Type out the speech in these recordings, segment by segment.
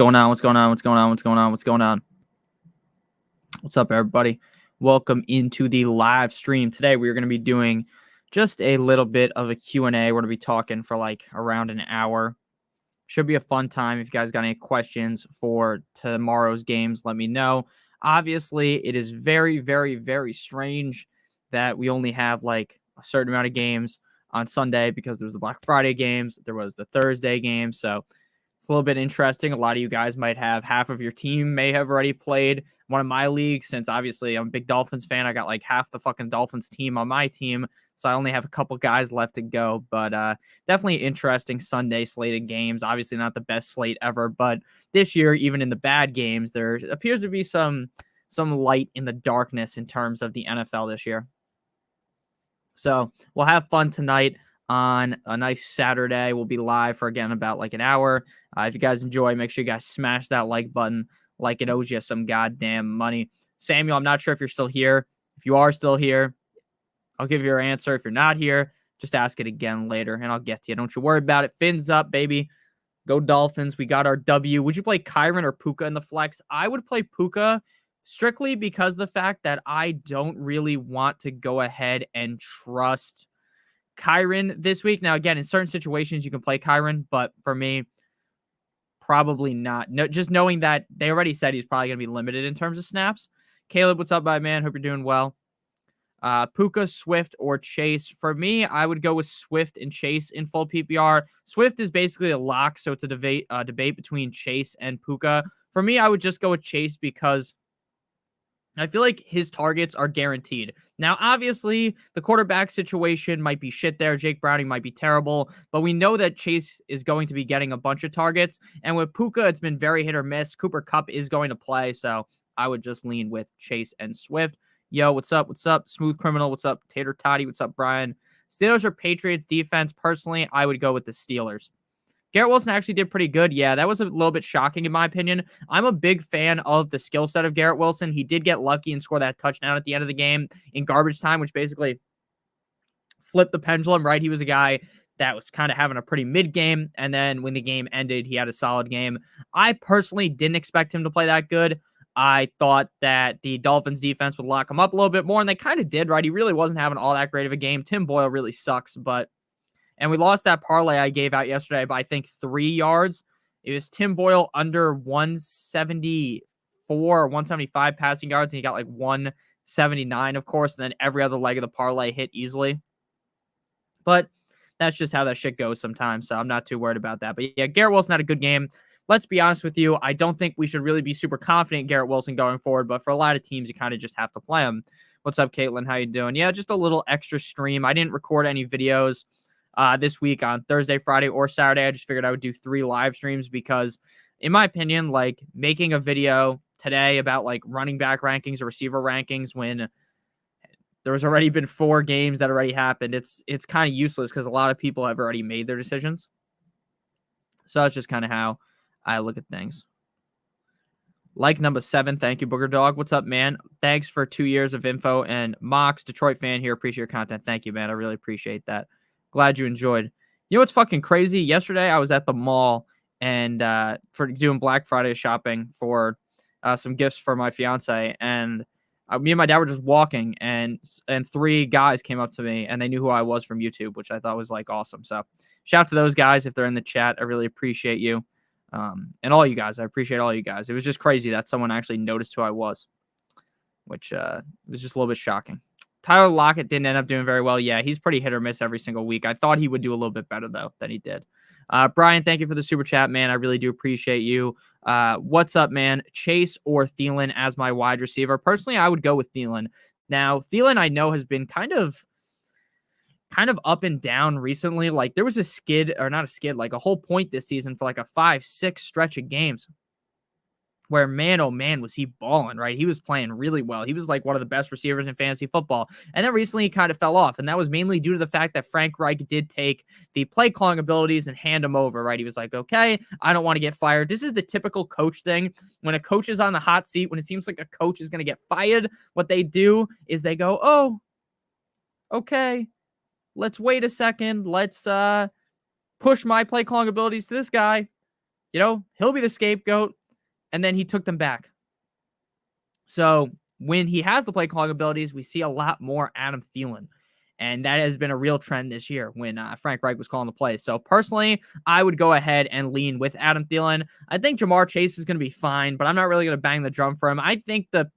going on? What's going on? What's going on? What's going on? What's going on? What's up, everybody? Welcome into the live stream. Today, we're going to be doing just a little bit of a Q&A. We're going to be talking for like around an hour. Should be a fun time. If you guys got any questions for tomorrow's games, let me know. Obviously, it is very, very, very strange that we only have like a certain amount of games on Sunday because there's the Black Friday games. There was the Thursday game. So it's a little bit interesting. A lot of you guys might have half of your team may have already played one of my leagues, since obviously I'm a big Dolphins fan. I got like half the fucking Dolphins team on my team. So I only have a couple guys left to go, but definitely interesting Sunday slated games. Obviously not the best slate ever, but this year, even in the bad games, there appears to be some light in the darkness in terms of the NFL this year. So we'll have fun tonight on a nice Saturday. We'll be live for, again, about like an hour. If you guys enjoy, make sure you guys smash that like button like it owes you some goddamn money. Samuel, I'm not sure if you're still here. If you are still here, I'll give you your answer. If you're not here, just ask it again later, and I'll get to you. Don't you worry about it. Fins up, baby. Go Dolphins. We got our W. Would you play Kyren or Puka in the flex? I would play Puka strictly because of the fact that I don't really want to go ahead and trust Kyren this week. Now, again, in certain situations, you can play Kyren, but for me, probably not. No, just knowing that they already said he's probably going to be limited in terms of snaps. Caleb, what's up, my man? Hope you're doing well. Puka, Swift, or Chase. For me, I would go with Swift and Chase in full PPR. Swift is basically a lock, so it's a debate between Chase and Puka. For me, I would just go with Chase because I feel like his targets are guaranteed. Now, obviously, the quarterback situation might be shit there. Jake Browning might be terrible, but we know that Chase is going to be getting a bunch of targets. And with Puka, it's been very hit or miss. Cooper Kupp is going to play, so I would just lean with Chase and Swift. Yo, what's up? What's up? Smooth Criminal. What's up? Tater Toddy. What's up, Brian? Steelers or Patriots defense? Personally, I would go with the Steelers. Garrett Wilson actually did pretty good. Yeah, that was a little bit shocking in my opinion. I'm a big fan of the skill set of Garrett Wilson. He did get lucky and score that touchdown at the end of the game in garbage time, which basically flipped the pendulum, right? He was a guy that was kind of having a pretty mid game, and then when the game ended, he had a solid game. I personally didn't expect him to play that good. I thought that the Dolphins defense would lock him up a little bit more, and they kind of did, right? He really wasn't having all that great of a game. Tim Boyle really sucks, and we lost that parlay I gave out yesterday by, I think, 3 yards. It was Tim Boyle under 174 or 175 passing yards, and he got like 179, of course, and then every other leg of the parlay hit easily. But that's just how that shit goes sometimes, so I'm not too worried about that. But yeah, Garrett Wilson had a good game. Let's be honest with you. I don't think we should really be super confident in Garrett Wilson going forward, but for a lot of teams, you kind of just have to play him. What's up, Caitlin? How you doing? Yeah, just a little extra stream. I didn't record any videos this week on Thursday, Friday, or Saturday. I just figured I would do 3 live streams because, in my opinion, like making a video today about like running back rankings or receiver rankings when there's already been 4 games that already happened, it's kind of useless because a lot of people have already made their decisions. So that's just kind of how I look at things. Like number 7. Thank you, Booger Dog. What's up, man? Thanks for 2 years of info. And Mox, Detroit fan here. Appreciate your content. Thank you, man. I really appreciate that. Glad you enjoyed. You know what's fucking crazy? Yesterday, I was at the mall and for doing Black Friday shopping for some gifts for my fiance. And me and my dad were just walking, and 3 guys came up to me, and they knew who I was from YouTube, which I thought was like awesome. So shout out to those guys if they're in the chat. I really appreciate you. And all you guys, I appreciate all you guys. It was just crazy that someone actually noticed who I was, which was just a little bit shocking. Tyler Lockett didn't end up doing very well. Yeah, he's pretty hit or miss every single week. I thought he would do a little bit better, though, than he did. Brian, thank you for the super chat, man. I really do appreciate you. What's up, man? Chase or Thielen as my wide receiver? Personally, I would go with Thielen. Now, Thielen, I know, has been kind of up and down recently. Like, there was a skid, or not a skid, like a whole point this season for like a 5-6 stretch of games where, man, oh man, was he balling, right? He was playing really well. He was like one of the best receivers in fantasy football. And then recently he kind of fell off. And that was mainly due to the fact that Frank Reich did take the play calling abilities and hand him over, right? He was like, okay, I don't want to get fired. This is the typical coach thing. When a coach is on the hot seat, when it seems like a coach is going to get fired, what they do is they go, oh, okay, let's wait a second. Let's push my play calling abilities to this guy. he'll be the scapegoat. And then he took them back. So when he has the play calling abilities, we see a lot more Adam Thielen. And that has been a real trend this year when Frank Reich was calling the plays. So personally, I would go ahead and lean with Adam Thielen. I think Jamar Chase is going to be fine, but I'm not really going to bang the drum for him. I think the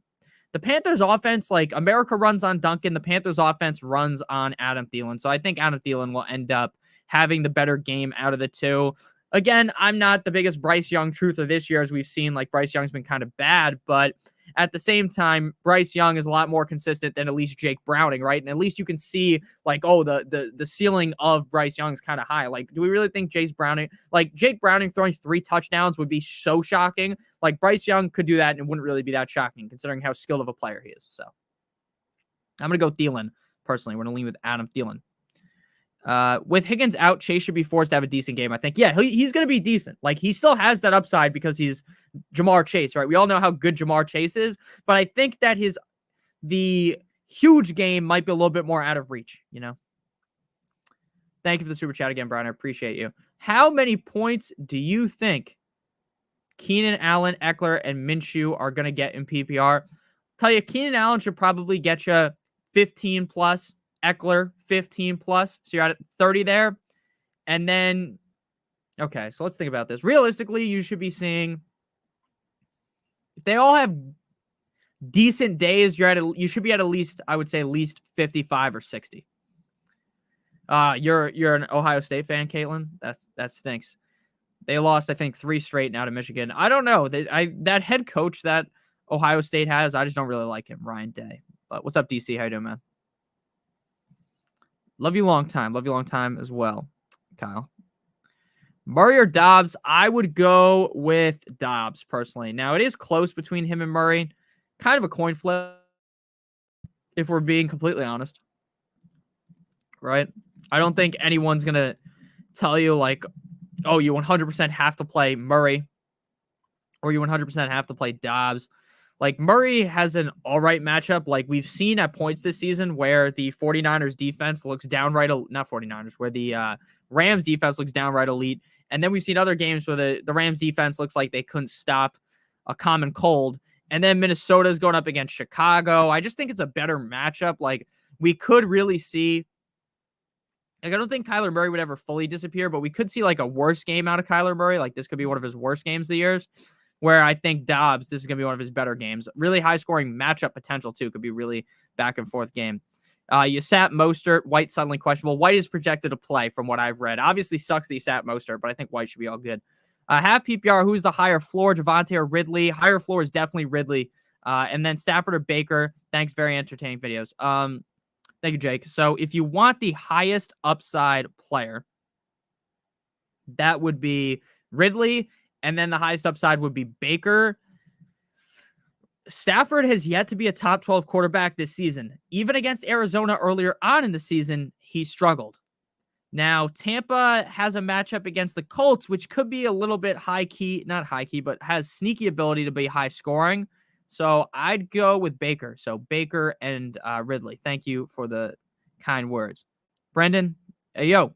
Panthers offense, like America runs on Duncan, the Panthers offense runs on Adam Thielen. So I think Adam Thielen will end up having the better game out of the two. Again, I'm not the biggest Bryce Young truther this year, as we've seen. Like, Bryce Young's been kind of bad, but at the same time, Bryce Young is a lot more consistent than at least Jake Browning, right? And at least you can see, like, the ceiling of Bryce Young is kind of high. Like, do we really think Jake Browning throwing 3 touchdowns would be so shocking? Like, Bryce Young could do that and it wouldn't really be that shocking considering how skilled of a player he is. So I'm going to go Thielen personally. We're going to lean with Adam Thielen. With Higgins out, Chase should be forced to have a decent game, I think. Yeah, he's going to be decent. Like, he still has that upside because he's Jamar Chase, right? We all know how good Jamar Chase is, but I think that the huge game might be a little bit more out of reach, Thank you for the super chat again, Brian. I appreciate you. How many points do you think Keenan Allen, Eckler, and Minshew are going to get in PPR? Tell you, Keenan Allen should probably get you 15 plus. Eckler 15 plus, so you're at 30 there. And then, okay, so let's think about this. Realistically, you should be seeing, if they all have decent days, you should be at least, I would say, at least 55 or 60. You're an Ohio State fan, Caitlin. That stinks. They lost, I think, 3 straight now to Michigan. I don't know. That head coach that Ohio State has, I just don't really like him, Ryan Day. But what's up, DC? How you doing, man? Love you long time. Love you long time as well, Kyle. Murray or Dobbs? I would go with Dobbs, personally. Now, it is close between him and Murray. Kind of a coin flip, if we're being completely honest. Right? I don't think anyone's going to tell you, like, oh, you 100% have to play Murray, or you 100% have to play Dobbs. Like, Murray has an all right matchup. Like, we've seen at points this season where the 49ers defense looks downright, not 49ers, where the Rams defense looks downright elite. And then we've seen other games where the Rams defense looks like they couldn't stop a common cold. And then Minnesota's going up against Chicago. I just think it's a better matchup. Like, we could really see, like, I don't think Kyler Murray would ever fully disappear, but we could see, like, a worse game out of Kyler Murray. Like, this could be one of his worst games of the years. Where I think Dobbs, this is going to be one of his better games. Really high-scoring matchup potential, too. Could be really back-and-forth game. You sat Mostert. White suddenly questionable. White is projected to play from what I've read. Obviously sucks that you sat Mostert, but I think White should be all good. Half PPR, who's the higher floor, Javonte or Ridley? Higher floor is definitely Ridley. And then Stafford or Baker. Thanks, very entertaining videos. Thank you, Jake. So if you want the highest upside player, that would be Ridley. And then the highest upside would be Baker. Stafford has yet to be a top 12 quarterback this season. Even against Arizona earlier on in the season, he struggled. Now, Tampa has a matchup against the Colts, which could be a little bit not high key, but has sneaky ability to be high scoring. So I'd go with Baker. So Baker and Ridley. Thank you for the kind words. Brendan, hey, yo.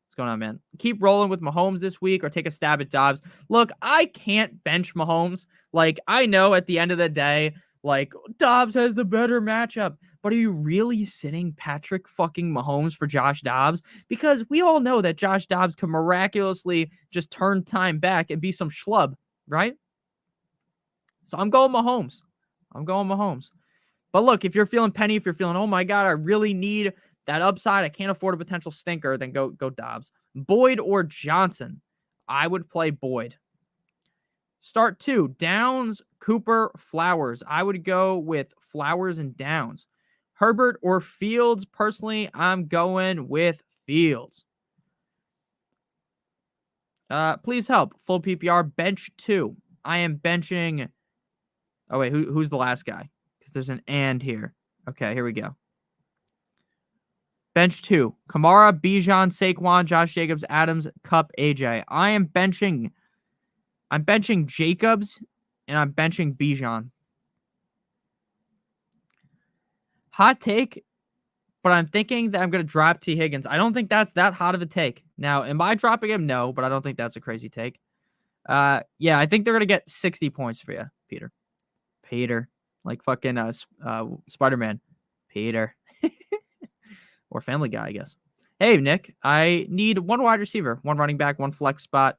What's going on, man? Keep rolling with Mahomes this week or take a stab at Dobbs. Look, I can't bench Mahomes. Like, I know at the end of the day, like, Dobbs has the better matchup. But are you really sitting Patrick fucking Mahomes for Josh Dobbs? Because we all know that Josh Dobbs can miraculously just turn time back and be some schlub, right? So I'm going Mahomes. But look, if you're feeling penny, if you're feeling, oh my God, I really need that upside, I can't afford a potential stinker, then go Dobbs. Boyd or Johnson? I would play Boyd. Start 2. Downs, Cooper, Flowers. I would go with Flowers and Downs. Herbert or Fields? Personally, I'm going with Fields. Please help. Full PPR. Bench 2. I am benching. Oh, wait. Who's the last guy? Because there's an and here. Okay, here we go. Bench 2. Kamara, Bijan, Saquon, Josh Jacobs, Adams, Kupp, AJ. I'm benching Jacobs, and I'm benching Bijan. Hot take, but I'm thinking that I'm going to drop T. Higgins. I don't think that's that hot of a take. Now, am I dropping him? No, but I don't think that's a crazy take. Yeah, I think they're gonna get 60 points for you, Peter. Like fucking Spider-Man, Peter, or Family Guy, I guess. Hey, Nick, I need one wide receiver, one running back, one flex spot.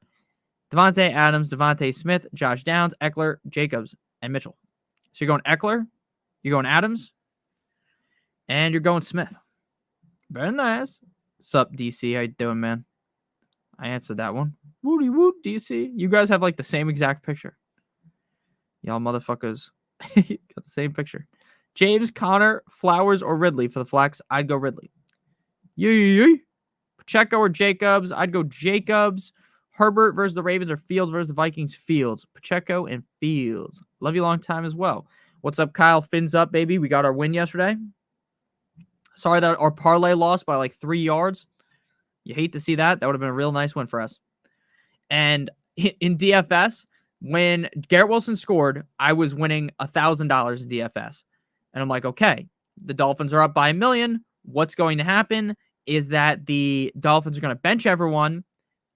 Devontae Adams, Devontae Smith, Josh Downs, Eckler, Jacobs, and Mitchell. So you're going Eckler, you're going Adams, and you're going Smith. Very nice. Sup, DC? How you doing, man? I answered that one. Woody woot, DC. You guys have like the same exact picture. Y'all motherfuckers got the same picture. James, Connor, Flowers, or Ridley for the flex. I'd go Ridley. Yee. Pacheco or Jacobs. I'd go Jacobs. Herbert versus the Ravens or Fields versus the Vikings. Fields. Pacheco and Fields. Love you long time as well. What's up, Kyle? Fins up, baby. We got our win yesterday. Sorry that our parlay lost by like 3 yards. You hate to see that. That would have been a real nice win for us. And in DFS, when Garrett Wilson scored, I was winning $1,000 in DFS. And I'm like, okay, the Dolphins are up by $1 million. What's going to happen is that the Dolphins are going to bench everyone,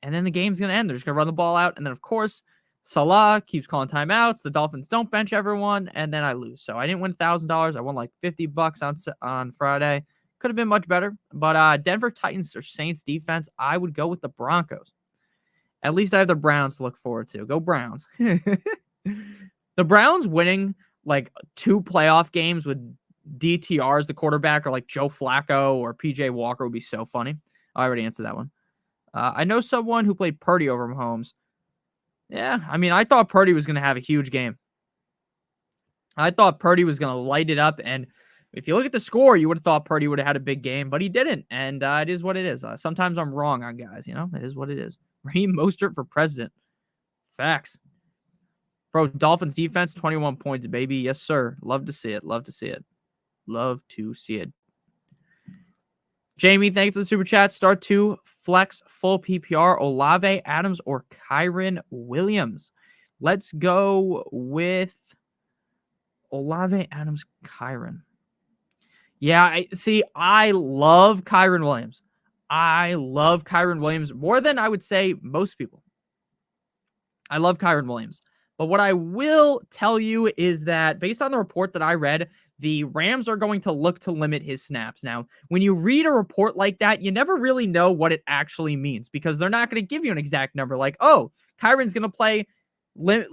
and then the game's going to end. They're just going to run the ball out. And then, of course, Salah keeps calling timeouts. The Dolphins don't bench everyone, and then I lose. So I didn't win $1,000. I won like $50 on Friday. Could have been much better. But Denver Titans or Saints defense, I would go with the Broncos. At least I have the Browns to look forward to. Go Browns. The Browns winning like 2 playoff games with DTR as the quarterback, or like Joe Flacco or PJ Walker, would be so funny. I already answered that one. I know someone who played Purdy over Mahomes. Yeah, I mean, I thought Purdy was going to have a huge game. I thought Purdy was going to light it up, and if you look at the score, you would have thought Purdy would have had a big game, but he didn't, and it is what it is. Sometimes I'm wrong on guys, you know? It is what it is. Raheem Mostert for president. Facts. Bro, Dolphins defense, 21 points, baby. Yes, sir. Love to see it. Love to see it. Love to see it. Jamie, thank you for the super chat. Start 2, flex, full PPR, Olave, Adams, or Kyren Williams. Let's go with Olave, Adams, Kyren. Yeah, I love Kyren Williams. I love Kyren Williams more than I would say most people. I love Kyren Williams. But what I will tell you is that based on the report that I read, the Rams are going to look to limit his snaps. Now, when you read a report like that, you never really know what it actually means because they're not going to give you an exact number like, oh, Kyren's going to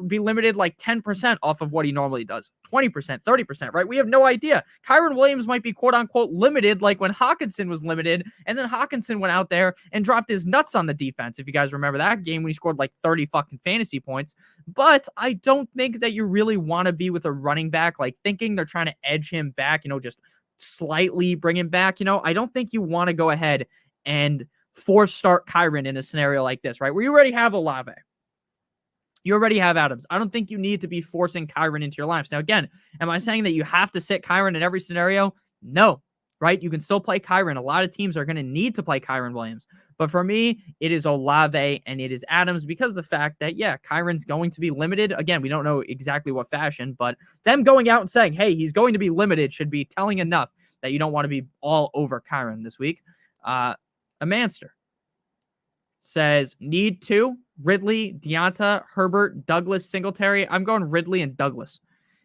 be limited like 10% off of what he normally does, 20%, 30%, right? We have no idea. Kyren Williams might be quote unquote limited like when Hawkinson was limited, and then Hawkinson went out there and dropped his nuts on the defense. If you guys remember that game when he scored like 30 fucking fantasy points. But I don't think that you really want to be with a running back like thinking they're trying to edge him back, just slightly bring him back. I don't think you want to go ahead and force start Kyren in a scenario like this, right? Where you already have Olave. You already have Adams. I don't think you need to be forcing Kyren into your lineups. Now, again, am I saying that you have to sit Kyren in every scenario? No, right? You can still play Kyren. A lot of teams are going to need to play Kyren Williams. But for me, it is Olave and it is Adams because of the fact that, yeah, Kyren's going to be limited. Again, we don't know exactly what fashion, but them going out and saying, hey, he's going to be limited should be telling enough that you don't want to be all over Kyren this week. Amanster says, need 2. Ridley, Deonta, Herbert, Douglas, Singletary. I'm going Ridley and Douglas.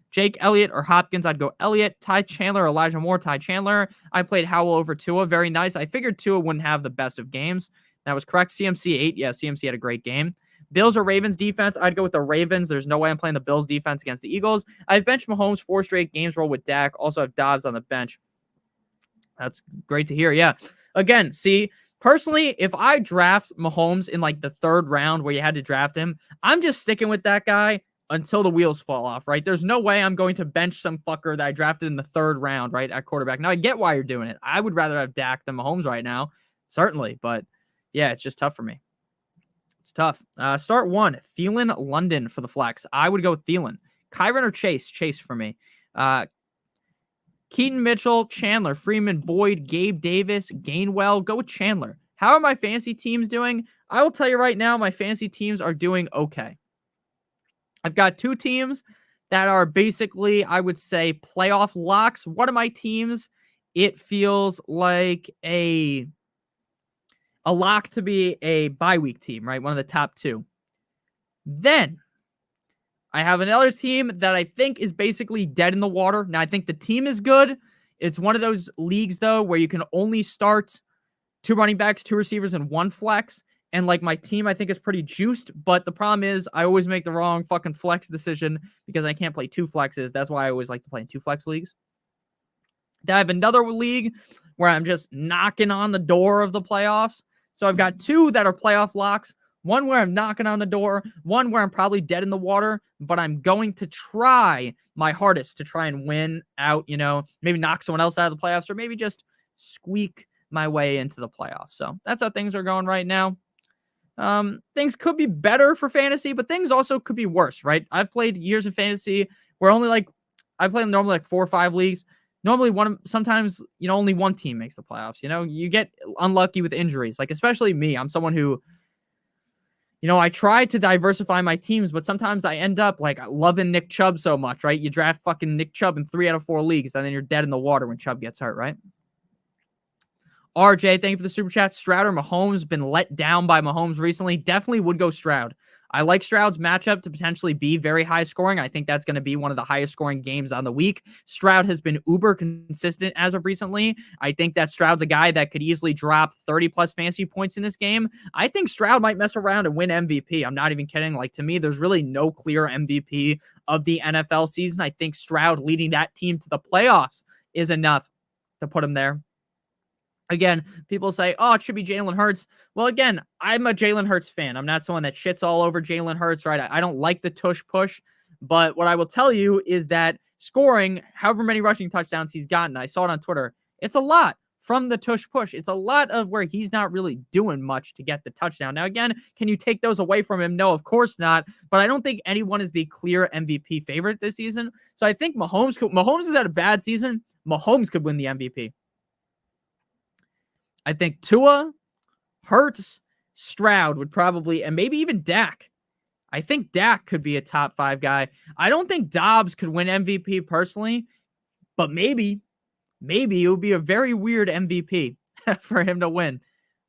Jake Elliott or Hopkins, I'd go Elliott. Ty Chandler, Elijah Moore, Ty Chandler. I played Howell over Tua. Very nice. I figured Tua wouldn't have the best of games. That was correct. CMC 8. Yeah, CMC had a great game. Bills or Ravens defense, I'd go with the Ravens. There's no way I'm playing the Bills defense against the Eagles. I've benched Mahomes 4 straight games, roll with Dak. Also have Dobbs on the bench. That's great to hear. Yeah. Again, see, personally, if I draft Mahomes in like the 3rd round where you had to draft him, I'm just sticking with that guy until the wheels fall off, right? There's no way I'm going to bench some fucker that I drafted in the 3rd round, right, at quarterback. Now, I get why you're doing it. I would rather have Dak than Mahomes right now, certainly. But, yeah, it's just tough for me. It's tough. Start 1, Thielen, London for the flex. I would go with Thielen. Kyren or Chase? Chase for me. Keaton Mitchell, Chandler, Freeman, Boyd, Gabe Davis, Gainwell. Go with Chandler. How are my fantasy teams doing? I will tell you right now, my fantasy teams are doing okay. I've got 2 teams that are basically, I would say, playoff locks. One of my teams, it feels like a lock to be a bye week team, right? One of the top 2. Then I have another team that I think is basically dead in the water. Now, I think the team is good. It's one of those leagues, though, where you can only start 2 running backs, 2 receivers, and 1 flex. And like my team, I think is pretty juiced. But the problem is I always make the wrong fucking flex decision because I can't play 2 flexes. That's why I always like to play in 2 flex leagues. Then I have another league where I'm just knocking on the door of the playoffs. So I've got 2 that are playoff locks. One where I'm knocking on the door, one where I'm probably dead in the water, but I'm going to try my hardest to try and win out, maybe knock someone else out of the playoffs or maybe just squeak my way into the playoffs. So that's how things are going right now. Things could be better for fantasy, but things also could be worse, right? I've played years of fantasy where I play normally like 4 or 5 leagues. Normally sometimes, only one team makes the playoffs. You get unlucky with injuries, like especially me. I'm someone who, I try to diversify my teams, but sometimes I end up like loving Nick Chubb so much, right? You draft fucking Nick Chubb in 3 out of 4 leagues, and then you're dead in the water when Chubb gets hurt, right? RJ, thank you for the super chat. Stroud or Mahomes, been let down by Mahomes recently. Definitely would go Stroud. I like Stroud's matchup to potentially be very high scoring. I think that's going to be one of the highest scoring games on the week. Stroud has been uber consistent as of recently. I think that Stroud's a guy that could easily drop 30 plus fantasy points in this game. I think Stroud might mess around and win MVP. I'm not even kidding. Like, to me, there's really no clear MVP of the NFL season. I think Stroud leading that team to the playoffs is enough to put him there. Again, people say, oh, it should be Jalen Hurts. Well, again, I'm a Jalen Hurts fan. I'm not someone that shits all over Jalen Hurts, right? I don't like the tush push. But what I will tell you is that scoring however many rushing touchdowns he's gotten, I saw it on Twitter, it's a lot from the tush push. It's a lot of where he's not really doing much to get the touchdown. Now, again, can you take those away from him? No, of course not. But I don't think anyone is the clear MVP favorite this season. So I think Mahomes has had a bad season. Mahomes could win the MVP. I think Tua, Hurts, Stroud would probably, and maybe even Dak. I think Dak could be a top 5 guy. I don't think Dobbs could win MVP personally, but maybe it would be a very weird MVP for him to win.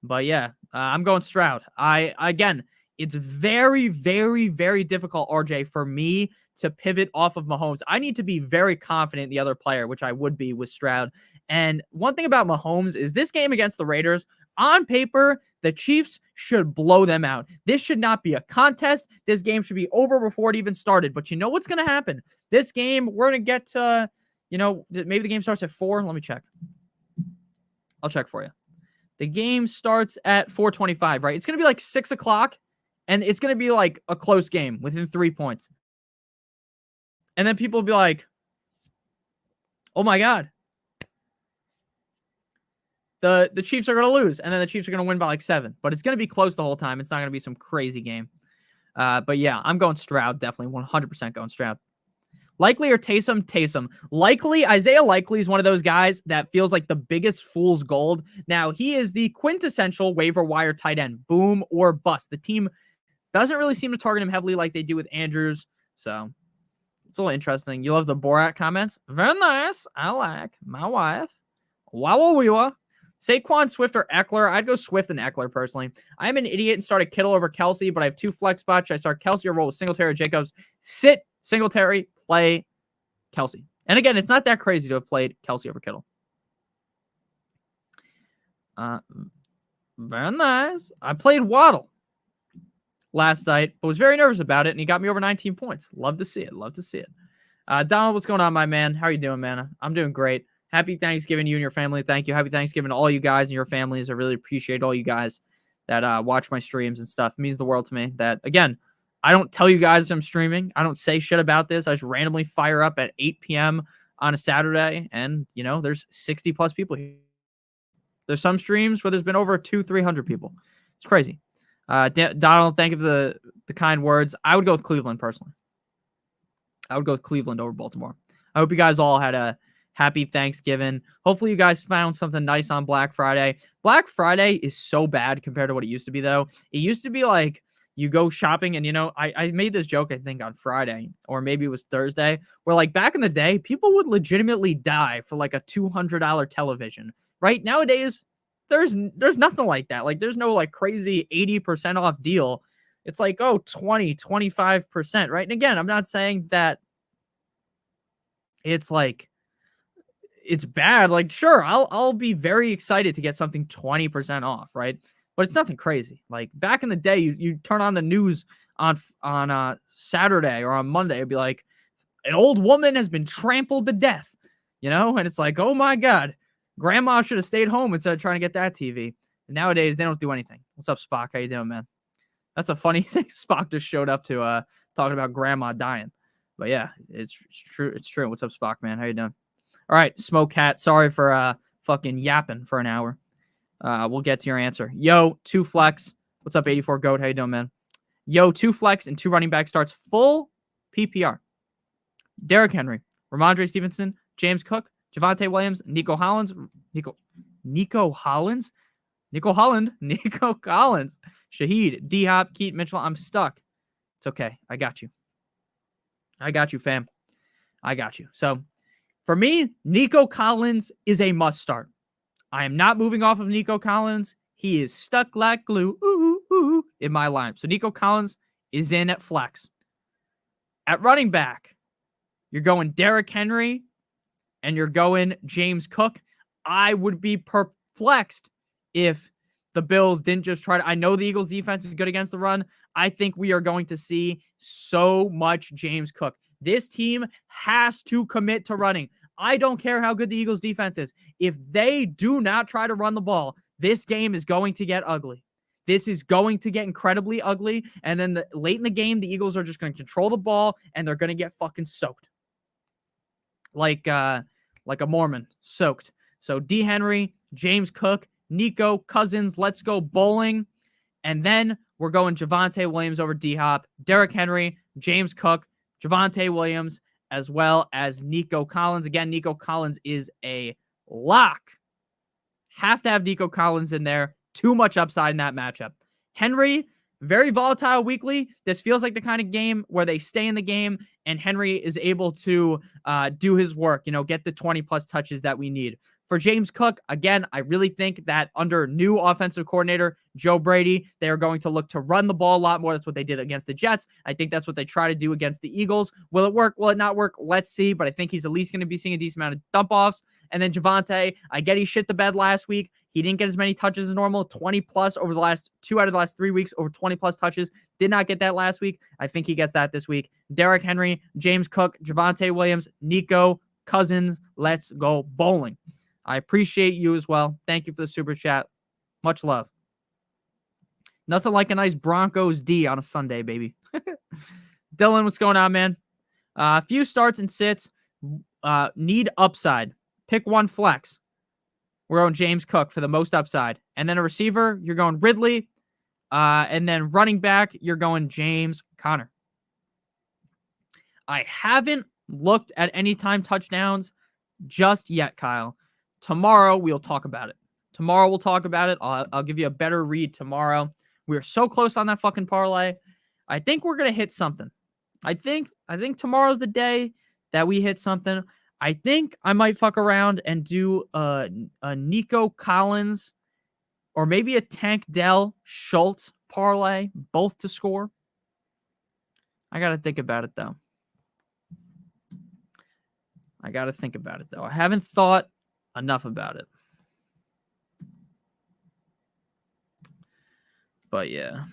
But yeah, I'm going Stroud. Again, it's very, very, very difficult, RJ, for me to pivot off of Mahomes. I need to be very confident in the other player, which I would be with Stroud. And one thing about Mahomes is this game against the Raiders, on paper, the Chiefs should blow them out. This should not be a contest. This game should be over before it even started. But you know what's going to happen? This game, we're going to get to, maybe the game starts at 4. Let me check. I'll check for you. The game starts at 4:25, right? It's going to be like 6 o'clock, and it's going to be like a close game within 3 points. And then people will be like, oh my God. The Chiefs are going to lose, and then the Chiefs are going to win by like 7. But it's going to be close the whole time. It's not going to be some crazy game. But yeah, I'm going Stroud, definitely 100% going Stroud. Likely or Taysom? Taysom. Isaiah Likely is one of those guys that feels like the biggest fool's gold. Now, he is the quintessential waiver wire tight end. Boom or bust. The team doesn't really seem to target him heavily like they do with Andrews. So it's a little interesting. You love the Borat comments? Very nice. I like my wife. Wow. Saquon, Swift, or Eckler? I'd go Swift and Eckler, personally. I'm an idiot and started Kittle over Kelsey, but I have 2 flex spots. Should I start Kelsey or roll with Singletary or Jacobs? Sit Singletary, play Kelsey. And again, it's not that crazy to have played Kelsey over Kittle. Very nice. I played Waddle last night, but was very nervous about it, and he got me over 19 points. Love to see it. Donald, what's going on, my man? How are you doing, man? I'm doing great. Happy Thanksgiving to you and your family. Thank you. Happy Thanksgiving to all you guys and your families. I really appreciate all you guys that watch my streams and stuff. It means the world to me. That, again, I don't tell you guys I'm streaming. I don't say shit about this. I just randomly fire up at 8 p.m. on a Saturday, and, there's 60 plus people here. There's some streams where there's been over 200-300 people. It's crazy. Donald, thank you for the kind words. I would go with Cleveland, personally. I would go with Cleveland over Baltimore. I hope you guys all had a happy Thanksgiving. Hopefully you guys found something nice on Black Friday. Black Friday is so bad compared to what it used to be, though. It used to be like you go shopping and, I made this joke, I think, on Friday, or maybe it was Thursday, where like back in the day, people would legitimately die for like a $200 television. Right? Nowadays, there's nothing like that. Like, there's no like crazy 80% off deal. it's like, oh, 20, 25%, right? And again, I'm not saying that it's like it's bad. Like, sure, I'll be very excited to get something 20% off, right? But it's nothing crazy. Like back in the day, you turn on the news on Saturday or on Monday, it'd be like, an old woman has been trampled to death, and it's like, oh my God, grandma should have stayed home instead of trying to get that TV. And nowadays, they don't do anything. What's up, Spock? How you doing, man? That's a funny thing. Spock just showed up to talking about grandma dying. But yeah, it's true. It's true. What's up, Spock, man? How you doing? All right, Smoke Hat. Sorry for fucking yapping for an hour. We'll get to your answer. Yo, 2 flex. What's up, 84 Goat? How you doing, man? Yo, 2 flex and 2 running back starts full PPR. Derrick Henry, Ramondre Stevenson, James Cook, Javonte Williams, Nico Collins, Shaheed, D-Hop, Keaton Mitchell. I'm stuck. It's okay. I got you, fam. I got you. So for me, Nico Collins is a must start. I am not moving off of Nico Collins. He is stuck like glue in my lineup. So Nico Collins is in at flex. At running back, you're going Derrick Henry and you're going James Cook. I would be perplexed if the Bills didn't just try to. I know the Eagles defense is good against the run. I think we are going to see so much James Cook. This team has to commit to running. I don't care how good the Eagles defense is. If they do not try to run the ball, this game is going to get ugly. This is going to get incredibly ugly. And then late in the game, the Eagles are just going to control the ball and they're going to get fucking soaked. Like a Mormon, soaked. So D. Henry, James Cook, Nico, Cousins, let's go bowling. And then we're going Javonte Williams over D-Hop, Derrick Henry, James Cook, Javonte Williams, as well as Nico Collins. Again, Nico Collins is a lock. Have to have Nico Collins in there. Too much upside in that matchup. Henry, very volatile weekly. This feels like the kind of game where they stay in the game and Henry is able to do his work, get the 20-plus touches that we need. For James Cook, again, I really think that under new offensive coordinator Joe Brady, they are going to look to run the ball a lot more. That's what they did against the Jets. I think that's what they try to do against the Eagles. Will it work? Will it not work? Let's see. But I think he's at least going to be seeing a decent amount of dump-offs. And then Javonte, I get he shit the bed last week. He didn't get as many touches as normal, 20-plus over the last 2 out of the last 3 weeks, over 20-plus touches. Did not get that last week. I think he gets that this week. Derrick Henry, James Cook, Javonte Williams, Nico, Cousins, let's go bowling. I appreciate you as well. Thank you for the super chat. Much love. Nothing like a nice Broncos D on a Sunday, baby. Dylan, what's going on, man? A few starts and sits. Need upside. Pick one flex. We're on James Cook for the most upside. And then a receiver, you're going Ridley. And then running back, you're going James Conner. I haven't looked at any time touchdowns just yet, Kyle. Tomorrow, we'll talk about it. I'll give you a better read tomorrow. We're so close on that fucking parlay. I think we're going to hit something. I think tomorrow's the day that we hit something. I think I might fuck around and do a Nico Collins or maybe a Tank Dell Schultz parlay, both to score. I got to think about it, though. I haven't thought enough about it. But yeah.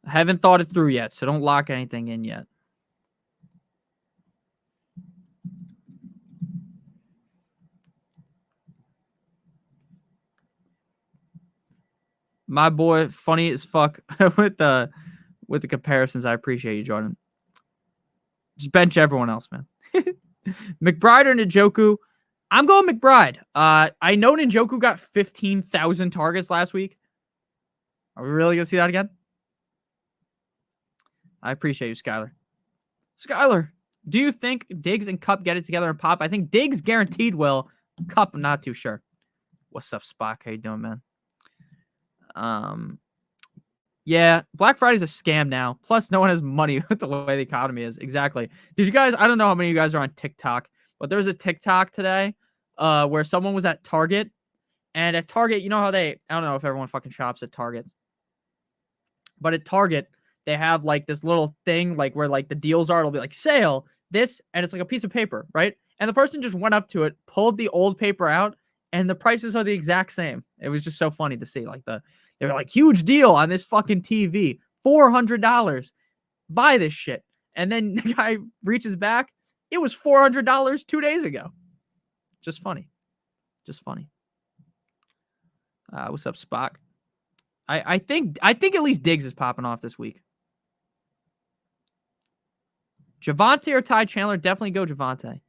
I haven't thought it through yet, so don't lock anything in yet. My boy, funny as fuck with the comparisons. I appreciate you, Jordan. Just bench everyone else, man. McBride or Njoku? I'm going McBride. I know Njoku got 15,000 targets last week. Are we really going to see that again? I appreciate you, Skylar. Skylar, do you think Diggs and Kupp get it together and pop? I think Diggs guaranteed will. Kupp, I'm not too sure. What's up, Spock? How you doing, man? Yeah, Black Friday's a scam now. Plus, no one has money with the way the economy is. Exactly. Did you guys, I don't know how many of you guys are on TikTok, but there was a TikTok today where someone was at Target And at Target, you know how I don't know if everyone fucking shops at Target, but at Target, they have like this little thing like where like the deals are. It'll be like sale, this, and it's like a piece of paper, right? And the person just went up to it, pulled the old paper out, and the prices are the exact same. It was just so funny to see. Like they were like, huge deal on this fucking TV, $400. Buy this shit. And then the guy reaches back. It was $400 2 days ago. Just funny. Just funny. What's up, Spock? I think at least Diggs is popping off this week. Javonte or Ty Chandler? Definitely go Javonte.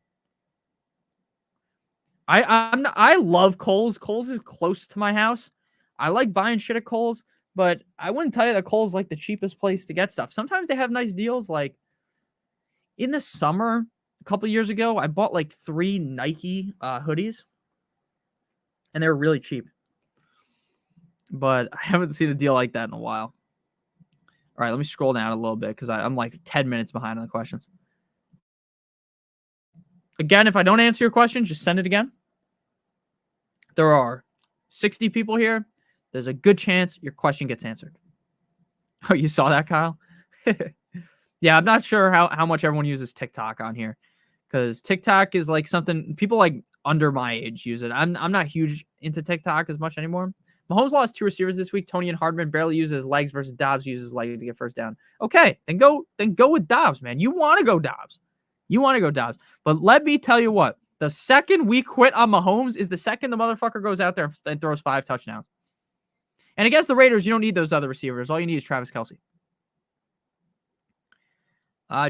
I love Kohl's. Kohl's is close to my house. I like buying shit at Kohl's, but I wouldn't tell you that Kohl's like the cheapest place to get stuff. Sometimes they have nice deals. Like in the summer, a couple of years ago, I bought like 3 Nike hoodies, and they were really cheap. But I haven't seen a deal like that in a while. All right, let me scroll down a little bit because I'm like 10 minutes behind on the questions. Again, if I don't answer your question, just send it again. There are 60 people here. There's a good chance your question gets answered. Oh, you saw that, Kyle? Yeah, I'm not sure how much everyone uses TikTok on here, because TikTok is like something people like under my age use it. I'm not huge into TikTok as much anymore. Mahomes lost 2 receivers this week. Tony and Hardman barely use his legs versus Dobbs uses his legs to get first down. Okay, then go with Dobbs, man. You want to go Dobbs. But let me tell you what. The second we quit on Mahomes is the second the motherfucker goes out there and throws 5 touchdowns. And against the Raiders, you don't need those other receivers. All you need is Travis Kelce.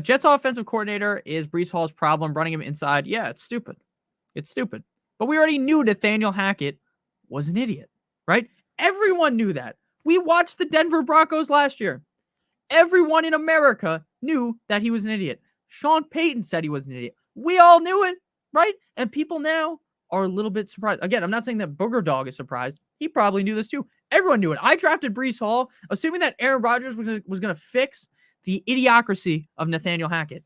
Jets offensive coordinator is Breece Hall's problem, running him inside. Yeah, it's stupid. But we already knew Nathaniel Hackett was an idiot, right? Everyone knew that. We watched the Denver Broncos last year. Everyone in America knew that he was an idiot. Sean Payton said he was an idiot. We all knew it, right? And people now are a little bit surprised. Again, I'm not saying that Booger Dog is surprised. He probably knew this too. Everyone knew it. I drafted Breece Hall, assuming that Aaron Rodgers was going to fix the idiocracy of Nathaniel Hackett.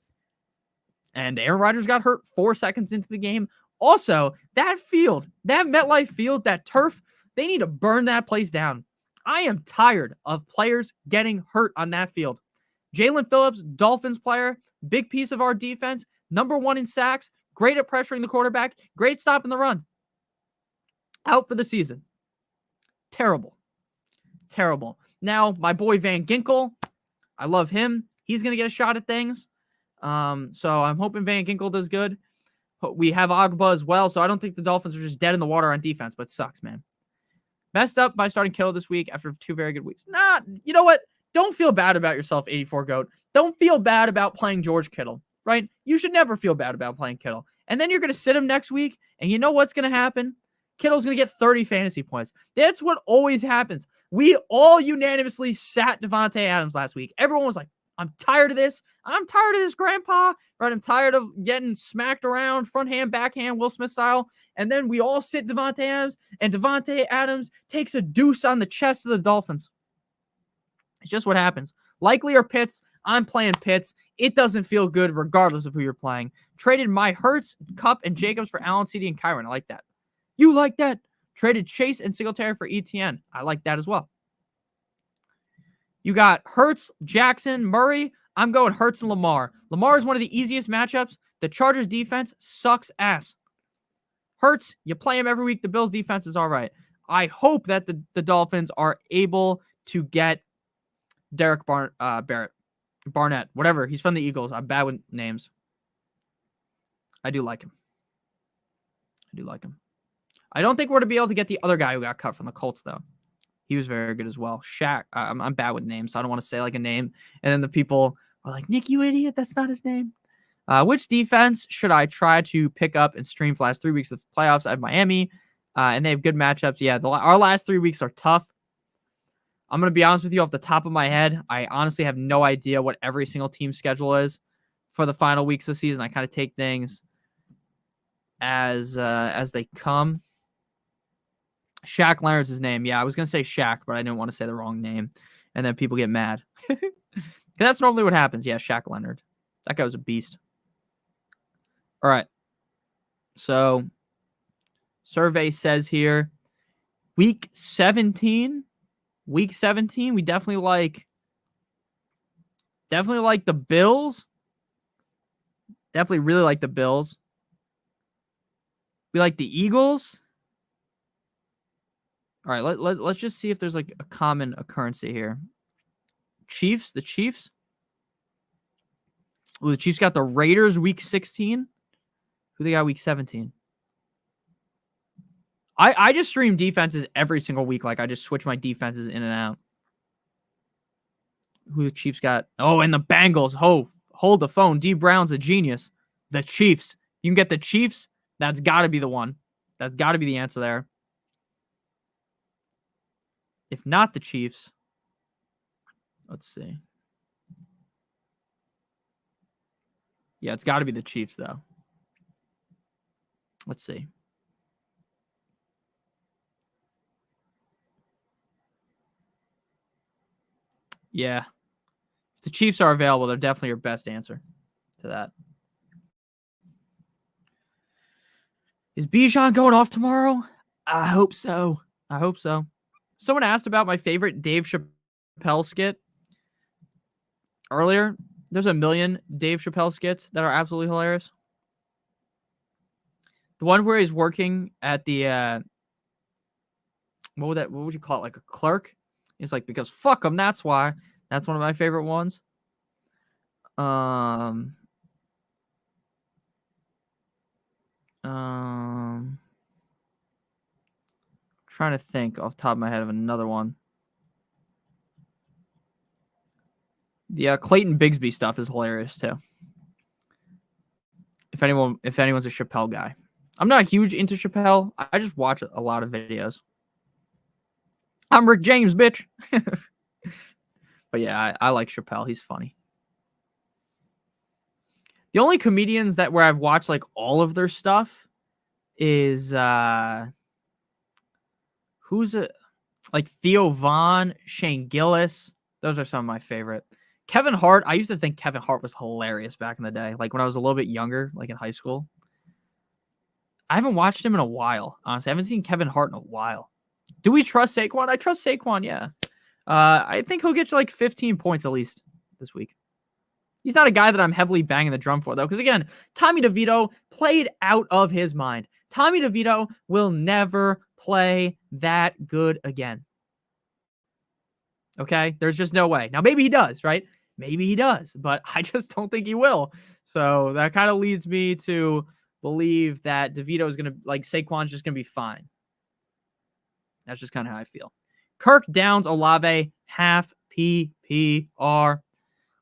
And Aaron Rodgers got hurt 4 seconds into the game. Also, that field, that MetLife field, that turf, they need to burn that place down. I am tired of players getting hurt on that field. Jalen Phillips, Dolphins player, big piece of our defense, #1 in sacks, great at pressuring the quarterback, great stopping the run. Out for the season. Terrible. Now, my boy Van Ginkel, I love him. He's going to get a shot at things. So I'm hoping Van Ginkel does good. We have Agba as well, so I don't think the Dolphins are just dead in the water on defense, but it sucks, man. Messed up by starting Kittle this week after 2 very good weeks. Nah, you know what? Don't feel bad about yourself, 84 GOAT. Don't feel bad about playing George Kittle, right? You should never feel bad about playing Kittle. And then you're going to sit him next week, and you know what's going to happen? Kittle's going to get 30 fantasy points. That's what always happens. We all unanimously sat Devontae Adams last week. Everyone was like, I'm tired of this. I'm tired of this, Grandpa. Right? I'm tired of getting smacked around, front hand, backhand, Will Smith style. And then we all sit Devontae Adams, and Devontae Adams takes a deuce on the chest of the Dolphins. It's just what happens. Likely or Pitts. I'm playing Pitts. It doesn't feel good regardless of who you're playing. Traded my Hurts, Kupp, and Jacobs for Allen, CD, and Kyron. I like that. You like that? Traded Chase and Singletary for ETN. I like that as well. You got Hurts, Jackson, Murray. I'm going Hurts and Lamar. Lamar is one of the easiest matchups. The Chargers defense sucks ass. Hurts, you play him every week. The Bills defense is all right. I hope that the Dolphins are able to get Derek Barnett, whatever. He's from the Eagles. I'm bad with names. I do like him. I don't think we're to be able to get the other guy who got cut from the Colts, though. He was very good as well. Shaq. I'm bad with names, so I don't want to say like a name. And then the people are like, Nick, you idiot. That's not his name. Which defense should I try to pick up and stream for the last 3 weeks of the playoffs? I have Miami, and they have good matchups. Yeah, our last 3 weeks are tough. I'm going to be honest with you off the top of my head. I honestly have no idea what every single team's schedule is for the final weeks of the season. I kind of take things as they come. Shaq Leonard's his name. Yeah, I was going to say Shaq, but I didn't want to say the wrong name. And then people get mad. That's normally what happens. Yeah, Shaq Leonard. That guy was a beast. All right. So, survey says here, Week 17. We definitely like the Bills. Definitely really like the Bills. We like the Eagles. All right, let's just see if there's like a common occurrence here. Chiefs, the Chiefs. Ooh, the Chiefs got the Raiders week 16. Who they got week 17? I just stream defenses every single week. Like I just switch my defenses in and out. Who the Chiefs got? Oh, and the Bengals. Hold the phone. D Brown's a genius. The Chiefs. You can get the Chiefs. That's got to be the one. That's got to be the answer there. If not the Chiefs, let's see. Yeah, it's got to be the Chiefs, though. Let's see. Yeah. If the Chiefs are available, they're definitely your best answer to that. Is Bijan going off tomorrow? I hope so. Someone asked about my favorite Dave Chappelle skit earlier. There's a million Dave Chappelle skits that are absolutely hilarious. The one where he's working at the what would you call it? Like a clerk? It's like, because fuck him, that's why. That's one of my favorite ones. Trying to think off the top of my head of another one. The Clayton Bigsby stuff is hilarious too. If anyone's a Chappelle guy. I'm not huge into Chappelle. I just watch a lot of videos. I'm Rick James, bitch. But yeah, I like Chappelle. He's funny. The only comedians where I've watched like all of their stuff is who's it? Like Theo Von, Shane Gillis. Those are some of my favorite. Kevin Hart. I used to think Kevin Hart was hilarious back in the day. Like when I was a little bit younger, like in high school. I haven't watched him in a while. Honestly, I haven't seen Kevin Hart in a while. Do we trust Saquon? I trust Saquon, yeah. I think he'll get you like 15 points at least this week. He's not a guy that I'm heavily banging the drum for, though, because, again, Tommy DeVito played out of his mind. Tommy DeVito will never play that good again. Okay? There's just no way. Now, maybe he does, right? Maybe he does, but I just don't think he will. So that kind of leads me to believe that DeVito is going to, like, Saquon's just going to be fine. That's just kind of how I feel. Kirk Downs, Olave, half PPR.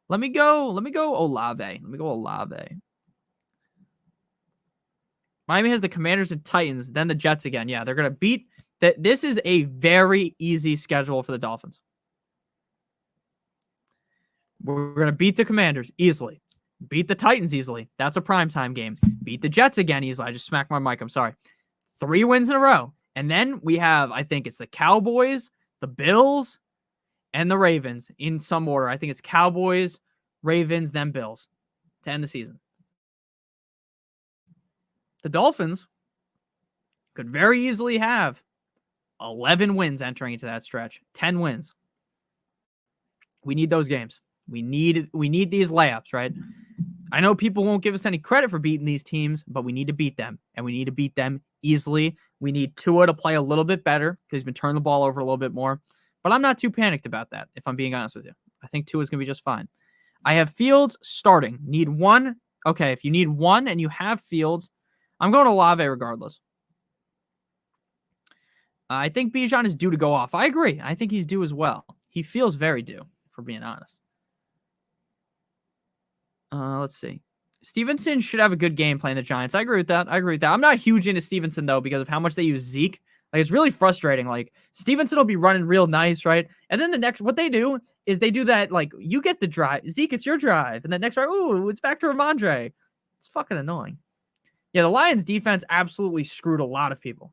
Let me go Olave. Miami has the Commanders and Titans, then the Jets again. Yeah, they're going to beat that. This is a very easy schedule for the Dolphins. We're going to beat the Commanders easily. Beat the Titans easily. That's a primetime game. Beat the Jets again easily. I just smacked my mic. I'm sorry. 3 wins in a row. And then we have, I think it's the Cowboys, the Bills, and the Ravens in some order. I think it's Cowboys, Ravens, then Bills to end the season. The Dolphins could very easily have 11 wins entering into that stretch. 10 wins. We need those games. We need these layups, right? I know people won't give us any credit for beating these teams, but we need to beat them, and we need to beat them easily. We need Tua to play a little bit better because he's been turning the ball over a little bit more. But I'm not too panicked about that, if I'm being honest with you. I think Tua's going to be just fine. I have Fields starting. Need one. Okay, if you need one and you have Fields, I'm going to Olave regardless. I think Bijan is due to go off. I agree. I think he's due as well. He feels very due, for being honest. Let's see. Stevenson should have a good game playing the Giants. I agree with that. I'm not huge into Stevenson, though, because of how much they use Zeke. Like, it's really frustrating. Like, Stevenson will be running real nice, right? And then what they do is they do that, like, you get the drive. Zeke, it's your drive. And the next drive, ooh, it's back to Ramondre. It's fucking annoying. Yeah, the Lions defense absolutely screwed a lot of people.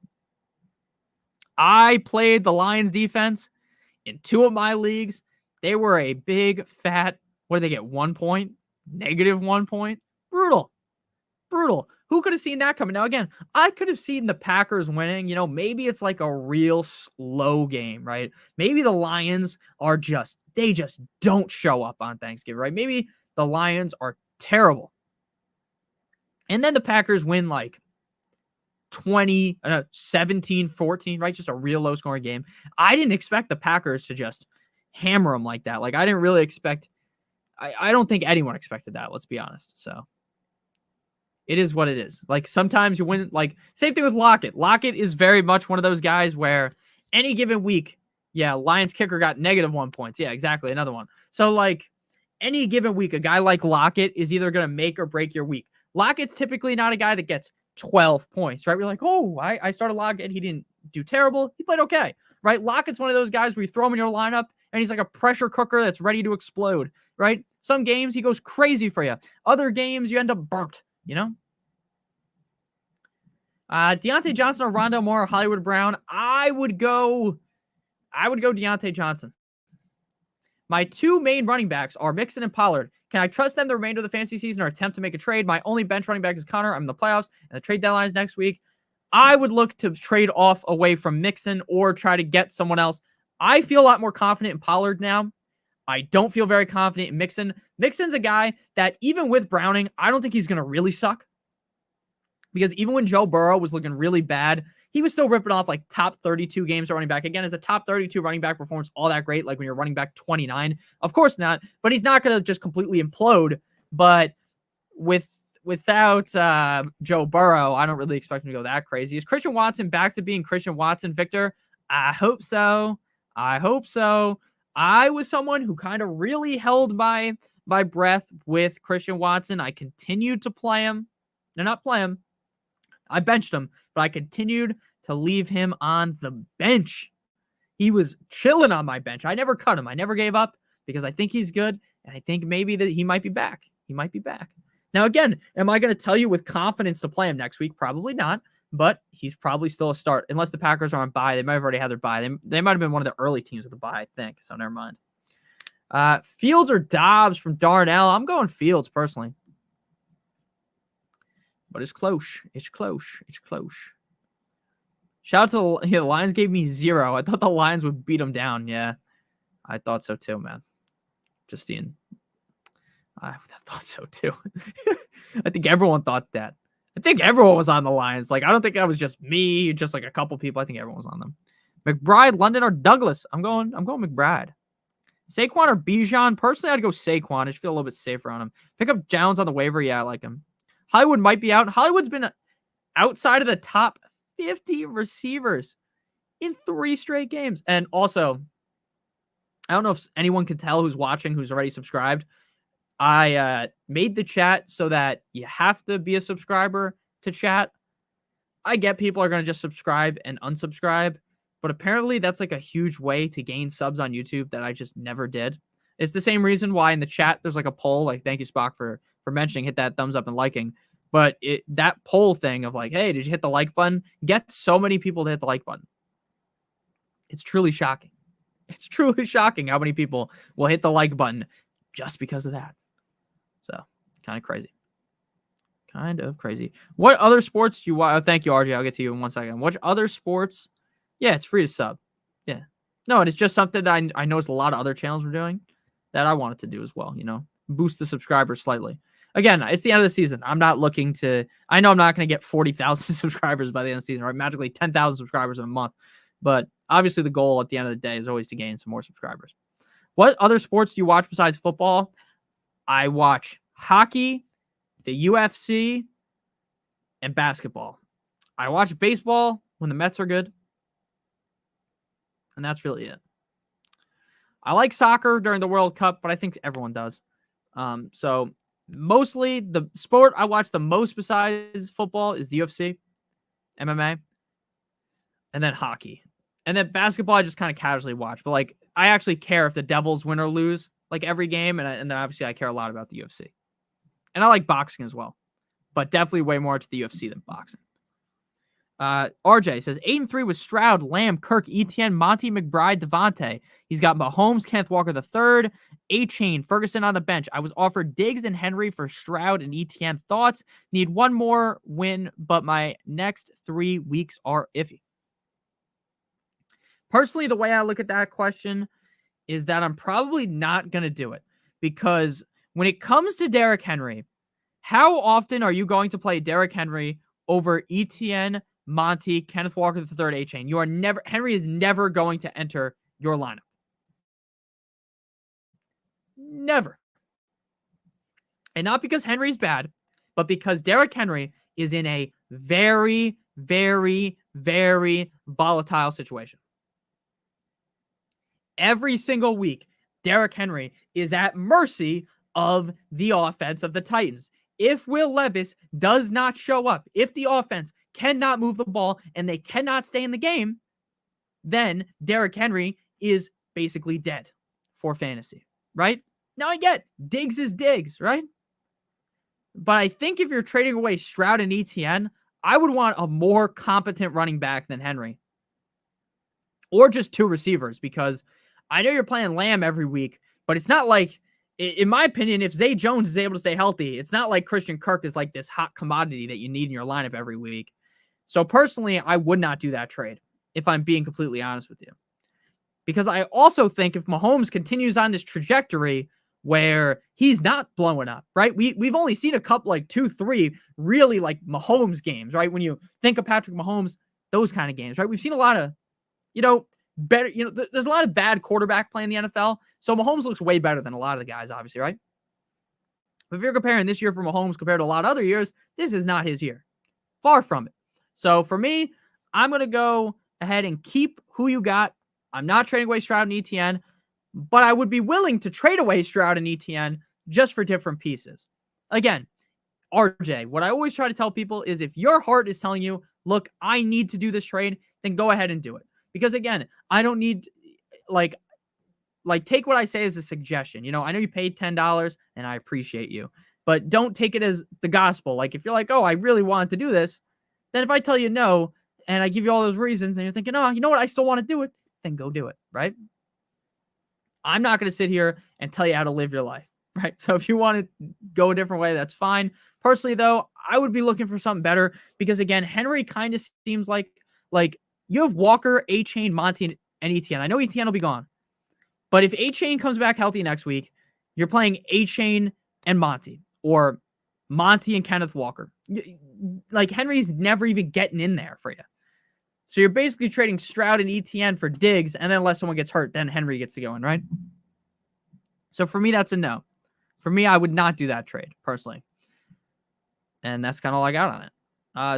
I played the Lions defense in 2 of my leagues. They were a big, fat, what did they get, 1 point? -1 point? Brutal. Who could have seen that coming? Now, again, I could have seen the Packers winning. Maybe it's like a real slow game, right? Maybe the Lions they just don't show up on Thanksgiving, right? Maybe the Lions are terrible. And then the Packers win like 17-14, right? Just a real low scoring game. I didn't expect the Packers to just hammer them like that. Like, I didn't really expect, I don't think anyone expected that, let's be honest. So it is what it is. Like, sometimes you win, like, same thing with Lockett. Lockett is very much one of those guys where any given week, yeah, Lions kicker got -1 points. Yeah, exactly. Another one. So, like, any given week, a guy like Lockett is either going to make or break your week. Lockett's typically not a guy that gets 12 points, right? We're like, oh, I started Lockett. He didn't do terrible. He played okay, right? Lockett's one of those guys where you throw him in your lineup and he's like a pressure cooker that's ready to explode, right? Some games he goes crazy for you. Other games you end up burnt, Deontay Johnson or Rondale Moore or Hollywood Brown. I would go Deontay Johnson. My two main running backs are Mixon and Pollard. Can I trust them the remainder of the fantasy season or attempt to make a trade? My only bench running back is Connor. I'm in the playoffs, and the trade deadline is next week. I would look to trade off away from Mixon or try to get someone else. I feel a lot more confident in Pollard now. I don't feel very confident in Mixon. Mixon's a guy that even with Browning, I don't think he's going to really suck. Because even when Joe Burrow was looking really bad, he was still ripping off like top 32 games at running back. Again, as a top 32 running back performance all that great, like when you're running back 29? Of course not, but he's not going to just completely implode. But without Joe Burrow, I don't really expect him to go that crazy. Is Christian Watson back to being Christian Watson, Victor? I hope so. I was someone who kind of really held my breath with Christian Watson. I continued to play him. No, not play him. I benched him, but I continued to leave him on the bench. He was chilling on my bench. I never cut him. I never gave up because I think he's good, and I think maybe that he might be back. Now, again, am I going to tell you with confidence to play him next week? Probably not, but he's probably still a start unless the Packers are on bye. They might have already had their bye. They might have been one of the early teams with the bye, I think, so never mind. Fields or Dobbs from Darnell? I'm going Fields personally. But it's close. Shout out to the Lions gave me 0. I thought the Lions would beat them down. Yeah, I thought so too, man. Justine. I thought so too. I think everyone thought that. I think everyone was on the Lions. Like, I don't think that was just me, just like a couple people. I think everyone was on them. McBride, London, or Douglas? I'm going McBride. Saquon or Bijan? Personally, I'd go Saquon. I just feel a little bit safer on him. Pick up Jones on the waiver. Yeah, I like him. Hollywood might be out. Hollywood's been outside of the top 50 receivers in 3 straight games. And also, I don't know if anyone can tell who's watching, who's already subscribed. I made the chat so that you have to be a subscriber to chat. I get people are going to just subscribe and unsubscribe, but apparently that's like a huge way to gain subs on YouTube that I just never did. It's the same reason why in the chat there's like a poll, like thank you Spock for mentioning, hit that thumbs up and liking. But that poll thing of like, hey, did you hit the like button? Get so many people to hit the like button. It's truly shocking. It's truly shocking how many people will hit the like button just because of that. So kind of crazy. What other sports do you watch? Oh, thank you, RJ. I'll get to you in 1 second. What other sports? Yeah, it's free to sub. Yeah. No, and it's just something that I noticed a lot of other channels were doing that I wanted to do as well, boost the subscribers slightly. Again, it's the end of the season. I'm not looking to, I know I'm not going to get 40,000 subscribers by the end of the season, right? Magically 10,000 subscribers in a month. But obviously the goal at the end of the day is always to gain some more subscribers. What other sports do you watch besides football? I watch hockey, the UFC, and basketball. I watch baseball when the Mets are good. And that's really it. I like soccer during the World Cup, but I think everyone does. So mostly the sport I watch the most besides football is the UFC, MMA, and then hockey. And then basketball I just kind of casually watch. But like I actually care if the Devils win or lose like every game. And then obviously I care a lot about the UFC. And I like boxing as well. But definitely way more to the UFC than boxing. RJ says 8-3 with Stroud, Lamb, Kirk, Etienne, Monty, McBride, Devontae. He's got Mahomes, Kenneth Walker III, A-Chain, Ferguson on the bench. I was offered Diggs and Henry for Stroud and Etienne. Thoughts? Need one more win, but my next 3 weeks are iffy. Personally, the way I look at that question is that I'm probably not going to do it, because when it comes to Derrick Henry, how often are you going to play Derrick Henry over Etienne, Monty, Kenneth Walker III, A-Chain? Henry is never going to enter your lineup. Never. And not because Henry's bad, but because Derrick Henry is in a very, very, very volatile situation. Every single week, Derrick Henry is at mercy of the offense of the Titans. If Will Levis does not show up, if the offense cannot move the ball and they cannot stay in the game, then Derrick Henry is basically dead for fantasy, right? Now I get Diggs is Diggs, right? But I think if you're trading away Stroud and Etienne, I would want a more competent running back than Henry. Or just 2 receivers, because I know you're playing Lamb every week, but it's not like, in my opinion, if Zay Jones is able to stay healthy, it's not like Christian Kirk is like this hot commodity that you need in your lineup every week. So personally, I would not do that trade, if I'm being completely honest with you. Because I also think if Mahomes continues on this trajectory where he's not blowing up, right? We've only seen a couple, like 2-3 really like Mahomes games, right? When you think of Patrick Mahomes, those kind of games, right? We've seen a lot of, better, there's a lot of bad quarterback play in the NFL. So Mahomes looks way better than a lot of the guys, obviously, right? But if you're comparing this year for Mahomes compared to a lot of other years, this is not his year. Far from it. So for me, I'm going to go ahead and keep who you got. I'm not trading away Stroud and Etienne, but I would be willing to trade away Stroud and Etienne just for different pieces. Again, RJ, what I always try to tell people is if your heart is telling you, look, I need to do this trade, then go ahead and do it. Because again, I don't need, like take what I say as a suggestion. I know you paid $10 and I appreciate you, but don't take it as the gospel. Like if you're like, oh, I really wanted to do this, then if I tell you no, and I give you all those reasons and you're thinking, oh, you know what, I still want to do it, then go do it, right? I'm not going to sit here and tell you how to live your life, right? So if you want to go a different way, that's fine. Personally, though, I would be looking for something better because, again, Henry kind of seems like you have Walker, A-Chain, Monty, and Etienne. I know Etienne will be gone, but if A-Chain comes back healthy next week, you're playing A-Chain and Monty, or Monty and Kenneth Walker. Like, Henry's never even getting in there for you. So you're basically trading Stroud and Etienne for Diggs, and then unless someone gets hurt, then Henry gets to go in, right? So for me, that's a no. For me, I would not do that trade, personally. And that's kind of all I got on it.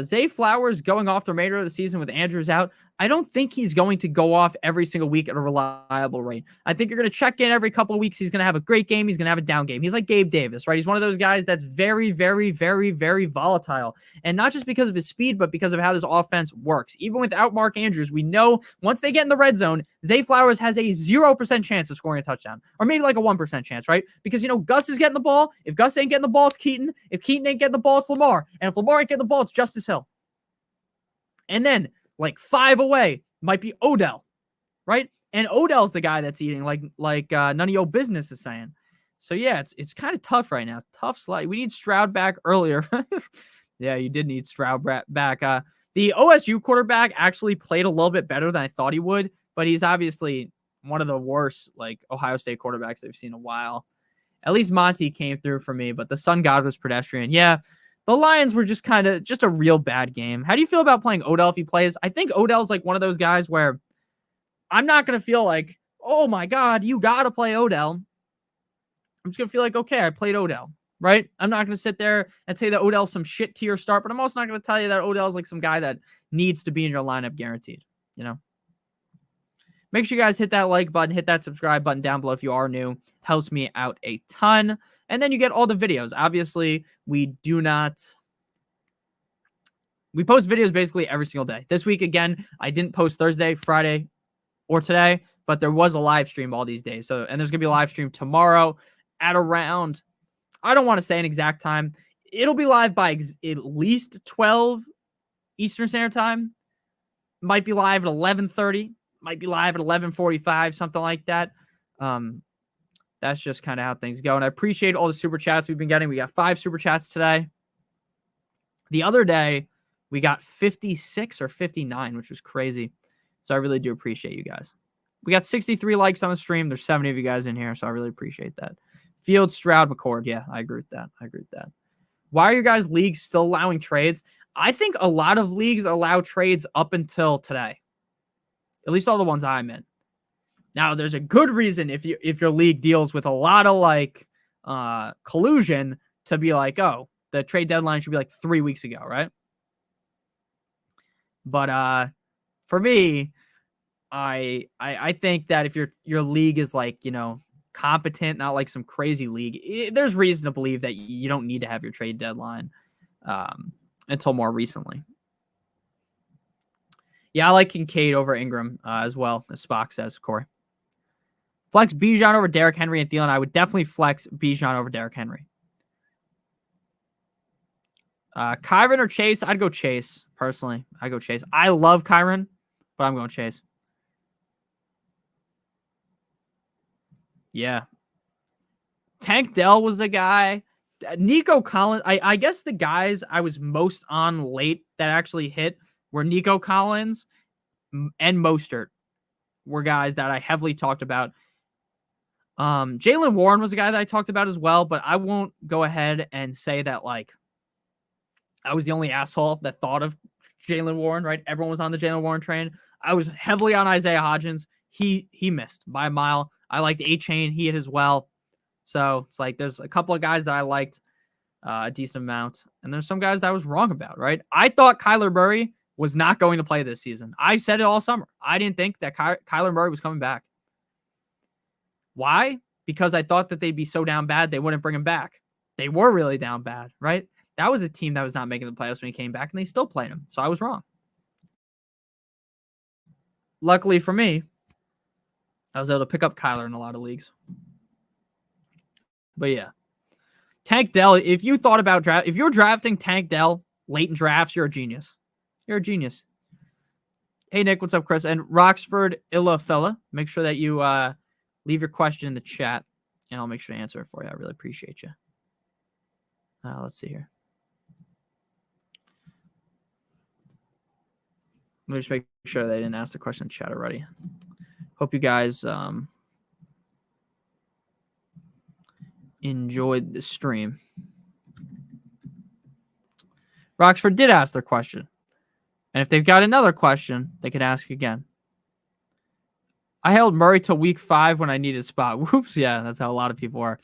Zay Flowers going off the remainder of the season with Andrews out. I don't think he's going to go off every single week at a reliable rate. I think you're going to check in every couple of weeks. He's going to have a great game. He's going to have a down game. He's like Gabe Davis, right? He's one of those guys that's very, very, very, very volatile. And not just because of his speed, but because of how this offense works. Even without Mark Andrews, we know once they get in the red zone, Zay Flowers has a 0% chance of scoring a touchdown. Or maybe like a 1% chance, right? Because, Gus is getting the ball. If Gus ain't getting the ball, it's Keaton. If Keaton ain't getting the ball, it's Lamar. And if Lamar ain't getting the ball, it's Justice Hill. And then, like 5 away, might be Odell, right? And Odell's the guy that's eating, like none of your business is saying. So yeah, it's kind of tough right now. Tough slide. We need Stroud back earlier. Yeah, you did need Stroud back. The OSU quarterback actually played a little bit better than I thought he would, but he's obviously one of the worst Ohio State quarterbacks I've seen in a while. At least Monty came through for me, but the sun god was pedestrian. Yeah. The Lions were just a real bad game. How do you feel about playing Odell if he plays? I think Odell's like one of those guys where I'm not going to feel like, oh my God, you got to play Odell. I'm just going to feel like, okay, I played Odell, right? I'm not going to sit there and say that Odell's some shit tier start, but I'm also not going to tell you that Odell's like some guy that needs to be in your lineup guaranteed, Make sure you guys hit that like button, hit that subscribe button down below if you are new. Helps me out a ton. And then you get all the videos. Obviously, we post videos basically every single day. This week, again, I didn't post Thursday, Friday, or today, but there was a live stream all these days. And there's going to be a live stream tomorrow at around, I don't want to say an exact time. It'll be live by at least 12 Eastern Standard Time. Might be live at 11:30. Might be live at 11:45, something like that. That's just kind of how things go. And I appreciate all the super chats we've been getting. We got 5 super chats today. The other day, we got 56 or 59, which was crazy. So I really do appreciate you guys. We got 63 likes on the stream. There's 70 of you guys in here, so I really appreciate that. Field, Stroud, McCord. Yeah, I agree with that. Why are your guys' leagues still allowing trades? I think a lot of leagues allow trades up until today. At least all the ones I'm in. Now, there's a good reason if your league deals with a lot of like collusion to be like, oh, the trade deadline should be like 3 weeks ago, right? But for me, I think that if your league is like, competent, not like some crazy league, there's reason to believe that you don't need to have your trade deadline until more recently. Yeah, I like Kincaid over Ingram as well, as Spock says, Corey. Flex Bijan over Derrick Henry and Thielen. I would definitely flex Bijan over Derrick Henry. Kyron or Chase? I'd go Chase, personally. I'd go Chase. I love Kyron, but I'm going Chase. Yeah. Tank Dell was a guy. Nico Collins. I guess the guys I was most on late that actually hit were Nico Collins and Mostert were guys that I heavily talked about. Jaylen Warren was a guy that I talked about as well, but I won't go ahead and say that like I was the only asshole that thought of Jaylen Warren, right? Everyone was on the Jaylen Warren train. I was heavily on Isaiah Hodgins. He missed by a mile. I liked A-Chain. He hit as well. So it's like there's a couple of guys that I liked a decent amount. And there's some guys that I was wrong about, right? I thought Kyler Murray was not going to play this season. I said it all summer. I didn't think that Kyler Murray was coming back. Why? Because I thought that they'd be so down bad they wouldn't bring him back. They were really down bad, right? That was a team that was not making the playoffs when he came back, and they still played him. So I was wrong. Luckily for me, I was able to pick up Kyler in a lot of leagues. But yeah. Tank Dell, if you thought about if you're drafting Tank Dell late in drafts, you're a genius. You're a genius. Hey, Nick, what's up, Chris? And Roxford Illafella, make sure that you leave your question in the chat, and I'll make sure to answer it for you. I really appreciate you. Let's see here. Let me just make sure they didn't ask the question in chat already. Hope you guys enjoyed the stream. Roxford did ask their question. And if they've got another question, they can ask again. I held Murray till week 5 when I needed a spot. Whoops, yeah, that's how a lot of people are.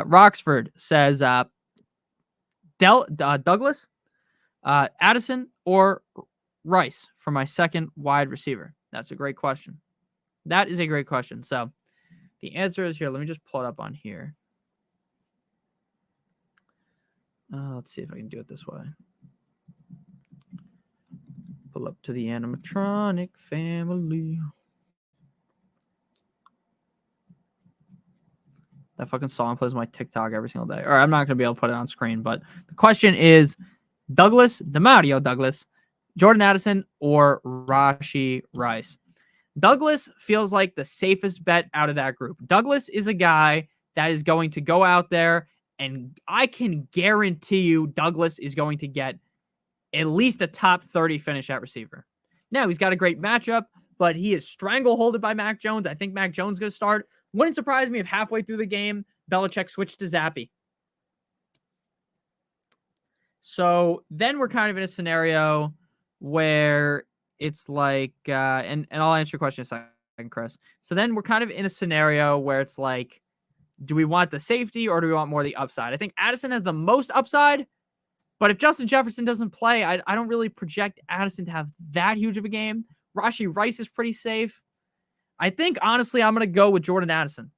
Roxford says Douglas, Addison, or Rice for my second wide receiver. That's a great question. That is a great question. So the answer is here. Let me just pull it up on here. Let's see if I can do it this way. Pull up to the animatronic family. That fucking song plays my TikTok every single day. Or I'm not going to be able to put it on screen, but the question is Douglas, DeMario Douglas, Jordan Addison, or Rashee Rice. Douglas feels like the safest bet out of that group. Douglas is a guy that is going to go out there, and I can guarantee you Douglas is going to get at least a top 30 finish at receiver. Now, he's got a great matchup, but he is strangleholded by Mac Jones. I think Mac Jones is going to start. Wouldn't surprise me if halfway through the game, Belichick switched to Zappy. So then we're kind of in a scenario where it's like, and I'll answer your question in a second, Chris. So then we're kind of in a scenario where it's like, do we want the safety or do we want more of the upside? I think Addison has the most upside, but if Justin Jefferson doesn't play, I don't really project Addison to have that huge of a game. Rashee Rice is pretty safe. I think, honestly, I'm going to go with Jordan Addison.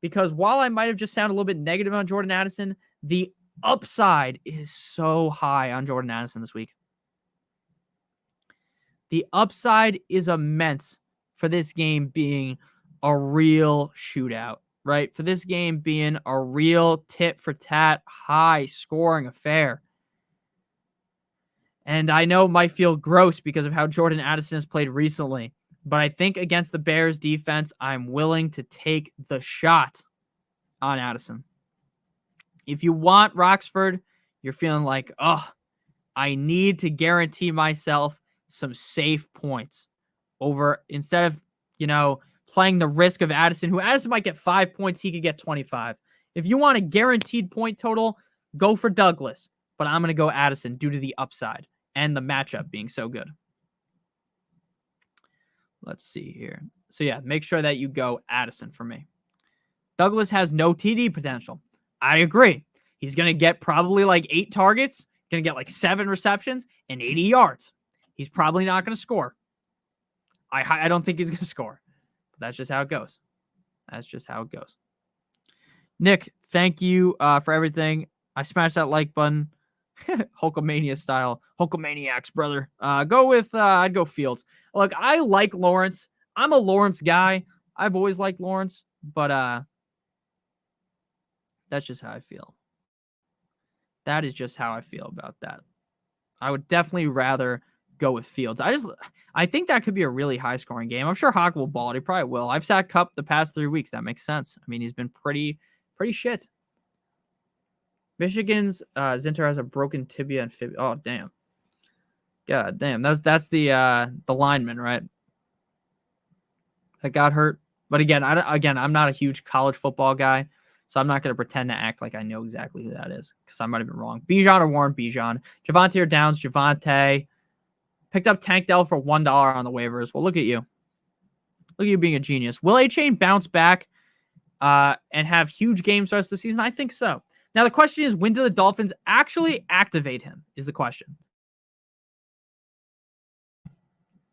Because while I might have just sounded a little bit negative on Jordan Addison, the upside is so high on Jordan Addison this week. The upside is immense for this game being a real shootout, right? For this game being a real tit-for-tat, high-scoring affair. And I know it might feel gross because of how Jordan Addison has played recently, but I think against the Bears defense, I'm willing to take the shot on Addison. If you want Roxford, you're feeling like, oh, I need to guarantee myself some safe points over instead of, playing the risk of Addison, who Addison might get 5 points, he could get 25. If you want a guaranteed point total, go for Douglas, but I'm going to go Addison due to the upside and the matchup being so good. Let's see here. So yeah, make sure that you go Addison for me. Douglas has no TD potential. I agree. He's going to get probably like 8 targets, going to get like 7 receptions and 80 yards. He's probably not going to score. I don't think he's going to score. But that's just how it goes. That's just how it goes. Nick, thank you for everything. I smashed that like button. Hulkamania style. Hulkamaniacs, brother. I'd go Fields. Look, I like Lawrence. I'm a Lawrence guy. I've always liked Lawrence, but that's just how I feel. That is just how I feel about that. I would definitely rather go with Fields. I think that could be a really high scoring game. I'm sure Hawk will ball it. He probably will. I've sat Cup the past 3 weeks. That makes sense. I mean, he's been pretty shit. Michigan's Zinter has a broken tibia and fibula. Oh, damn. God damn. That's the lineman, right? That got hurt. But again, I'm not a huge college football guy, so I'm not going to pretend to act like I know exactly who that is because I might have been wrong. Bijan or Warren Bijan. Javante or Downs. Javante. Picked up Tank Dell for $1 on the waivers. Well, look at you. Look at you being a genius. Will A-Chain bounce back and have huge games the rest of the season? I think so. Now, the question is, when do the Dolphins actually activate him is the question.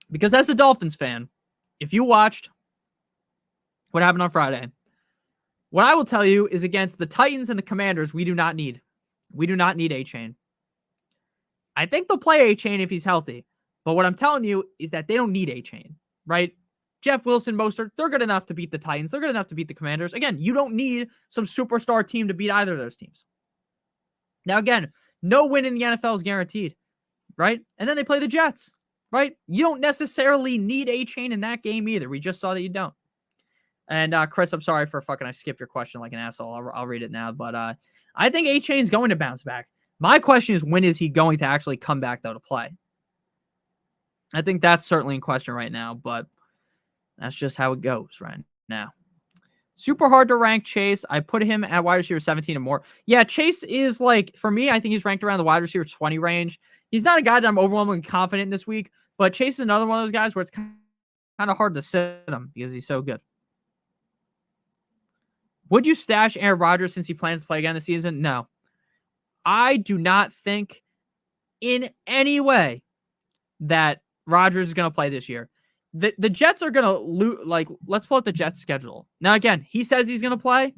Because as a Dolphins fan, if you watched what happened on Friday, what I will tell you is against the Titans and the Commanders, we do not need A-Chain. I think they'll play A-Chain if he's healthy. But what I'm telling you is that they don't need A-Chain, right? Jeff Wilson, Mostert, they're good enough to beat the Titans. They're good enough to beat the Commanders. Again, you don't need some superstar team to beat either of those teams. Now, again, no win in the NFL is guaranteed, right? And then they play the Jets, right? You don't necessarily need A-Chain in that game either. We just saw that you don't. And Chris, I'm sorry for I skipped your question like an asshole. I'll read it now. But I think A-Chain's going to bounce back. My question is, when is he going to actually come back, though, to play? I think that's certainly in question right now, but that's just how it goes right now. Super hard to rank Chase. I put him at wide receiver 17 and more. Yeah, Chase is for me, I think he's ranked around the wide receiver 20 range. He's not a guy that I'm overwhelmingly confident in this week, but Chase is another one of those guys where it's kind of hard to sit him because he's so good. Would you stash Aaron Rodgers since he plans to play again this season? No. I do not think in any way that Rodgers is going to play this year. The Jets are going to lose. Let's pull up the Jets schedule. Now, again, he says he's going to play.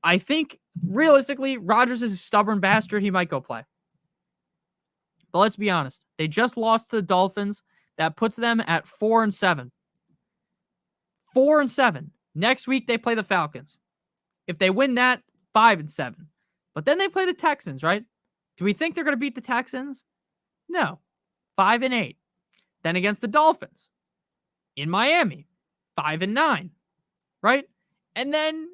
I think, realistically, Rodgers is a stubborn bastard. He might go play. But let's be honest. They just lost to the Dolphins. That puts them at 4-7. 4-7. Next week, they play the Falcons. If they win that, 5-7. But then they play the Texans, right? Do we think they're going to beat the Texans? No. 5-8. Then against the Dolphins in Miami, 5-9, right? And then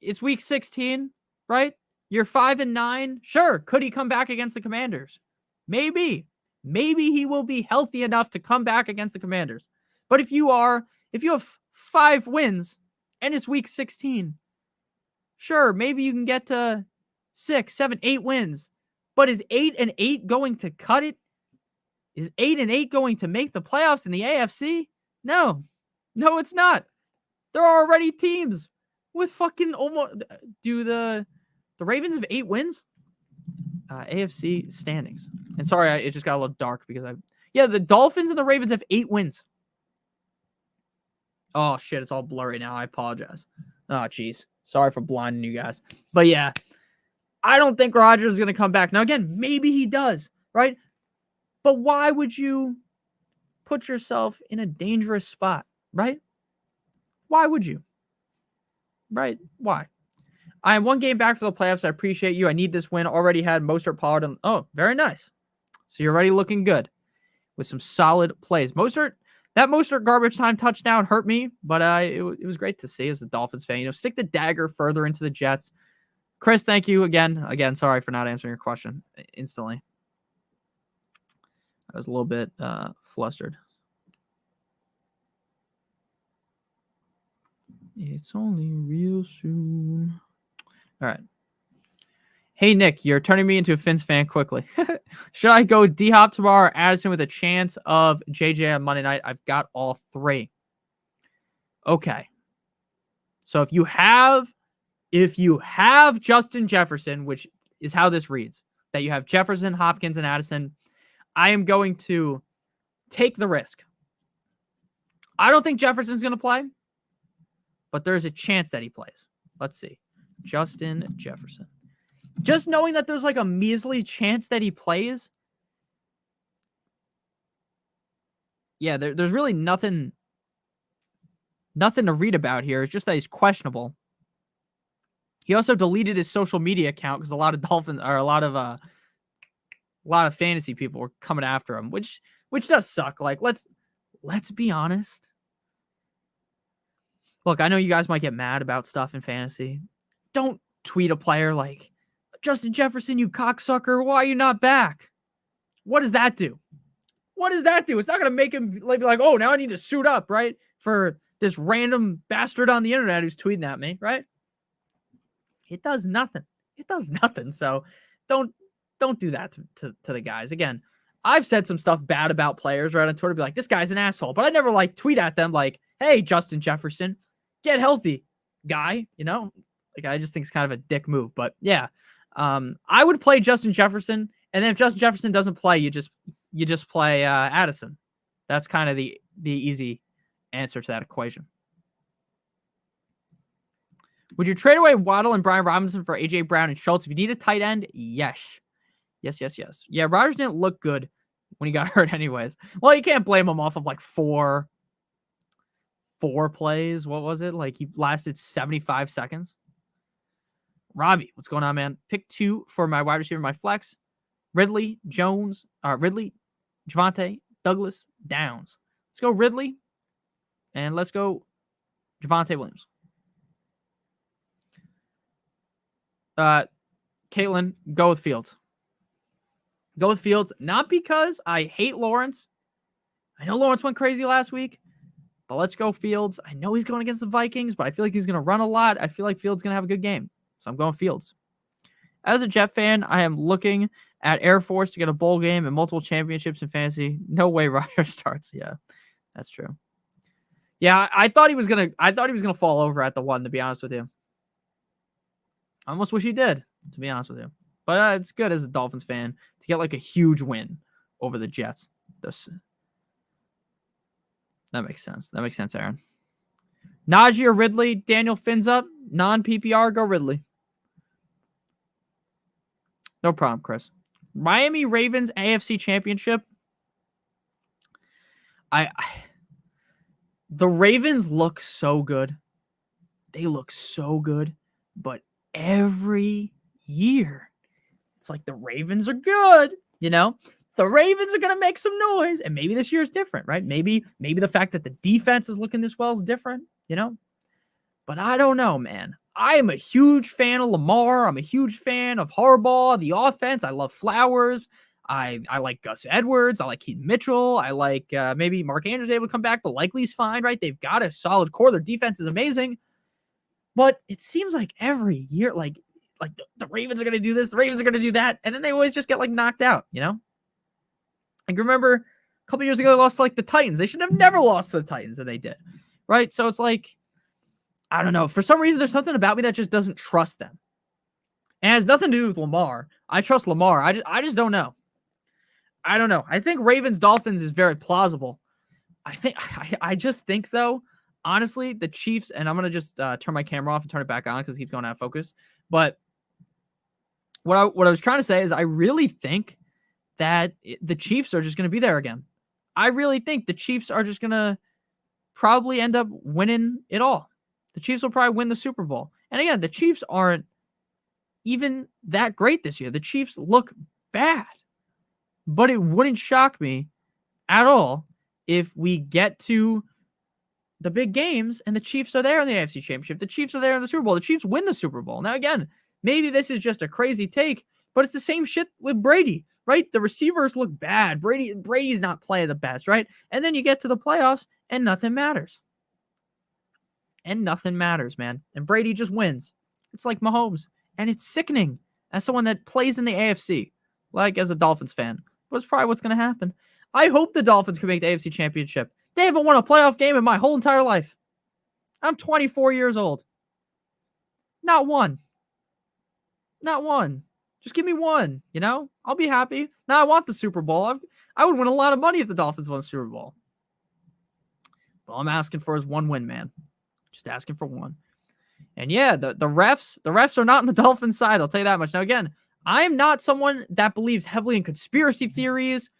it's week 16, right? You're 5-9. Sure. Could he come back against the Commanders? Maybe. Maybe he will be healthy enough to come back against the Commanders. But if you have 5 wins and it's week 16, sure, maybe you can get to 6, 7, 8 wins. But is 8-8 going to cut it? Is 8-8 going to make the playoffs in the AFC? No. No, it's not. There are already teams with fucking almost... Do the Ravens have 8 wins? AFC standings. And sorry, it just got a little dark because the Dolphins and the Ravens have 8 wins. Oh, shit, it's all blurry now. I apologize. Oh, jeez. Sorry for blinding you guys. But yeah, I don't think Rodgers is going to come back. Now, again, maybe he does, right? But why would you put yourself in a dangerous spot, right? Why would you? Right? Why? I am 1 game back for the playoffs. I appreciate you. I need this win. Already had Mostert, Pollard. Oh, very nice. So you're already looking good with some solid plays. That Mostert garbage time touchdown hurt me, but it was great to see as a Dolphins fan. Stick the dagger further into the Jets. Chris, thank you again. Again, sorry for not answering your question instantly. I was a little bit flustered. It's only real soon. All right. Hey, Nick, you're turning me into a Fins fan quickly. Should I go D-Hop tomorrow or Addison with a chance of JJ on Monday night? I've got all three. Okay. So if you have Justin Jefferson, which is how this reads, that you have Jefferson, Hopkins, and Addison, I am going to take the risk. I don't think Jefferson's going to play, but there's a chance that he plays. Let's see. Justin Jefferson. Just knowing that there's like a measly chance that he plays. Yeah, there's really nothing to read about here. It's just that he's questionable. He also deleted his social media account because a lot of Dolphins or a lot of fantasy people were coming after him, which does suck. Like, let's be honest. Look, I know you guys might get mad about stuff in fantasy. Don't tweet a player like, Justin Jefferson, you cocksucker, why are you not back? What does that do? It's not going to make him be like, oh, now I need to suit up, right? For this random bastard on the internet who's tweeting at me, right? It does nothing. So don't do that to the guys. Again, I've said some stuff bad about players right on Twitter, be like, this guy's an asshole. But I never like tweet at them like, hey, Justin Jefferson, get healthy, guy. Like I just think it's kind of a dick move. But yeah, I would play Justin Jefferson, and then if Justin Jefferson doesn't play, you just play Addison. That's kind of the easy answer to that equation. Would you trade away Waddle and Brian Robinson for AJ Brown and Schultz if you need a tight end? Yes. Yeah, Rodgers didn't look good when he got hurt anyways. Well, you can't blame him off of like four plays. What was it? Like he lasted 75 seconds. Ravi, what's going on, man? Pick 2 for my wide receiver, my flex. Ridley, Javonte, Douglas, Downs. Let's go Ridley, and let's go Javonte Williams. Caitlin, go with Fields. Not because I hate Lawrence. I know Lawrence went crazy last week, but let's go Fields. I know he's going against the Vikings, but I feel like he's going to run a lot. I feel like Fields is going to have a good game. So I'm going Fields. As a Jet fan, I am looking at Air Force to get a bowl game and multiple championships in fantasy. No way Rodgers starts. Yeah, that's true. Yeah, I thought he was gonna fall over at the 1, to be honest with you. I almost wish he did, to be honest with you. But it's good as a Dolphins fan to get like a huge win over the Jets. That makes sense. Aaron. Najee or Ridley? Daniel fins up. Non-PPR, go Ridley. No problem, Chris. Miami Ravens AFC Championship. The Ravens look so good. They look so good. But every year, it's like the Ravens are good. The Ravens are going to make some noise. And maybe this year is different, right? Maybe the fact that the defense is looking this well is different, But I don't know, man. I am a huge fan of Lamar. I'm a huge fan of Harbaugh, the offense. I love Flowers. I like Gus Edwards. I like Keaton Mitchell. I like maybe Mark Andrews able to come back, but likely he's fine, right? They've got a solid core. Their defense is amazing. But it seems like every year, like the Ravens are going to do this, the Ravens are going to do that, and then they always just get like knocked out, Like remember a couple years ago they lost to like the Titans. They should have never lost to the Titans, and they did, right? So it's like, I don't know. For some reason, there's something about me that just doesn't trust them. And it has nothing to do with Lamar. I trust Lamar. I just don't know. I don't know. I think Ravens-Dolphins is very plausible. I just think, though, honestly, the Chiefs, and I'm going to just turn my camera off and turn it back on because it keeps going out of focus. But what I was trying to say is I really think that the Chiefs are just going to be there again. I really think the Chiefs are just going to probably end up winning it all. The Chiefs will probably win the Super Bowl. And again, the Chiefs aren't even that great this year. The Chiefs look bad. But it wouldn't shock me at all if we get to the big games and the Chiefs are there in the AFC Championship. The Chiefs are there in the Super Bowl. The Chiefs win the Super Bowl. Now, again, maybe this is just a crazy take, but it's the same shit with Brady, right? The receivers look bad. Brady's not playing the best, right? And then you get to the playoffs and nothing matters. And nothing matters, man. And Brady just wins. It's like Mahomes. And it's sickening as someone that plays in the AFC, like as a Dolphins fan. But it's probably what's going to happen. I hope the Dolphins can make the AFC Championship. They haven't won a playoff game in my whole entire life. I'm 24 years old. Not one. Not one. Just give me one, you know? I'll be happy. Now I want the Super Bowl. I would win a lot of money if the Dolphins won the Super Bowl. All I'm asking for is one win, man. Just asking for one. And yeah, the refs are not on the Dolphins side. I'll tell you that much. Now, again, I am not someone that believes heavily in conspiracy theories,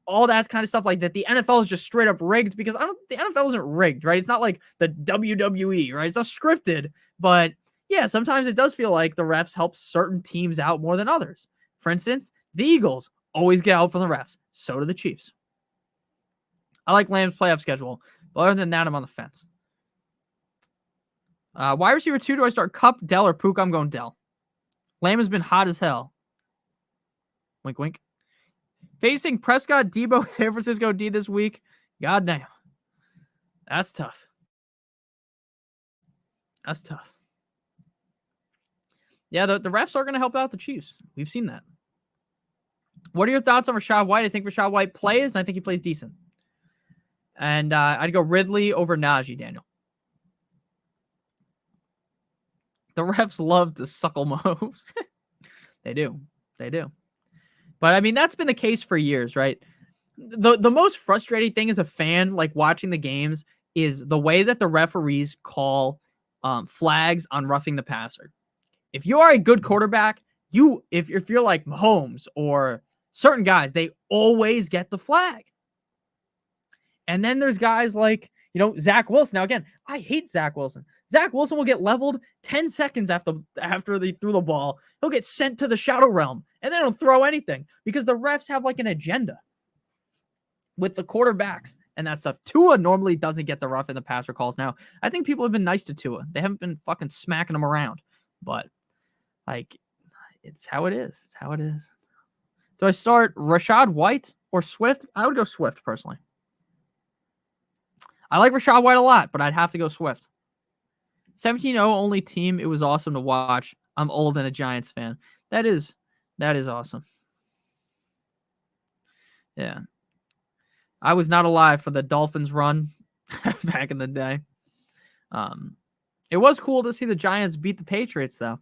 all that kind of stuff like that. The NFL is just straight up rigged because the NFL isn't rigged, right? It's not like the WWE, right? It's not scripted. But yeah, sometimes it does feel like the refs help certain teams out more than others. For instance, the Eagles always get help from the refs. So do the Chiefs. I like Lamb's playoff schedule. But other than that, I'm on the fence. Wide receiver 2, do I start Cup, Dell, or Puka? I'm going Dell. Lamb has been hot as hell. Wink, wink. Facing Prescott, Debo, San Francisco D this week. God damn. That's tough. That's tough. Yeah, the refs are going to help out the Chiefs. We've seen that. What are your thoughts on Rachaad White? I think Rachaad White plays, and I think he plays decent. And I'd go Ridley over Najee, Daniel. The refs love to suckle Mahomes. They do. They do. But, I mean, that's been the case for years, right? The most frustrating thing as a fan, like watching the games, is the way that the referees call flags on roughing the passer. If you are a good quarterback, if you're like Mahomes or certain guys, they always get the flag. And then there's guys like, Zach Wilson. Now, again, I hate Zach Wilson. Zach Wilson will get leveled 10 seconds after they threw the ball. He'll get sent to the shadow realm, and they don't throw anything because the refs have like an agenda with the quarterbacks and that stuff. Tua normally doesn't get the rough in the passer calls. Now, I think people have been nice to Tua. They haven't been fucking smacking him around, but like, it's how it is. It's how it is. Do I start Rachaad White or Swift? I would go Swift personally. I like Rachaad White a lot, but I'd have to go Swift. 17-0 only team. It was awesome to watch. I'm old and a Giants fan. That is awesome. Yeah. I was not alive for the Dolphins run back in the day. It was cool to see the Giants beat the Patriots though.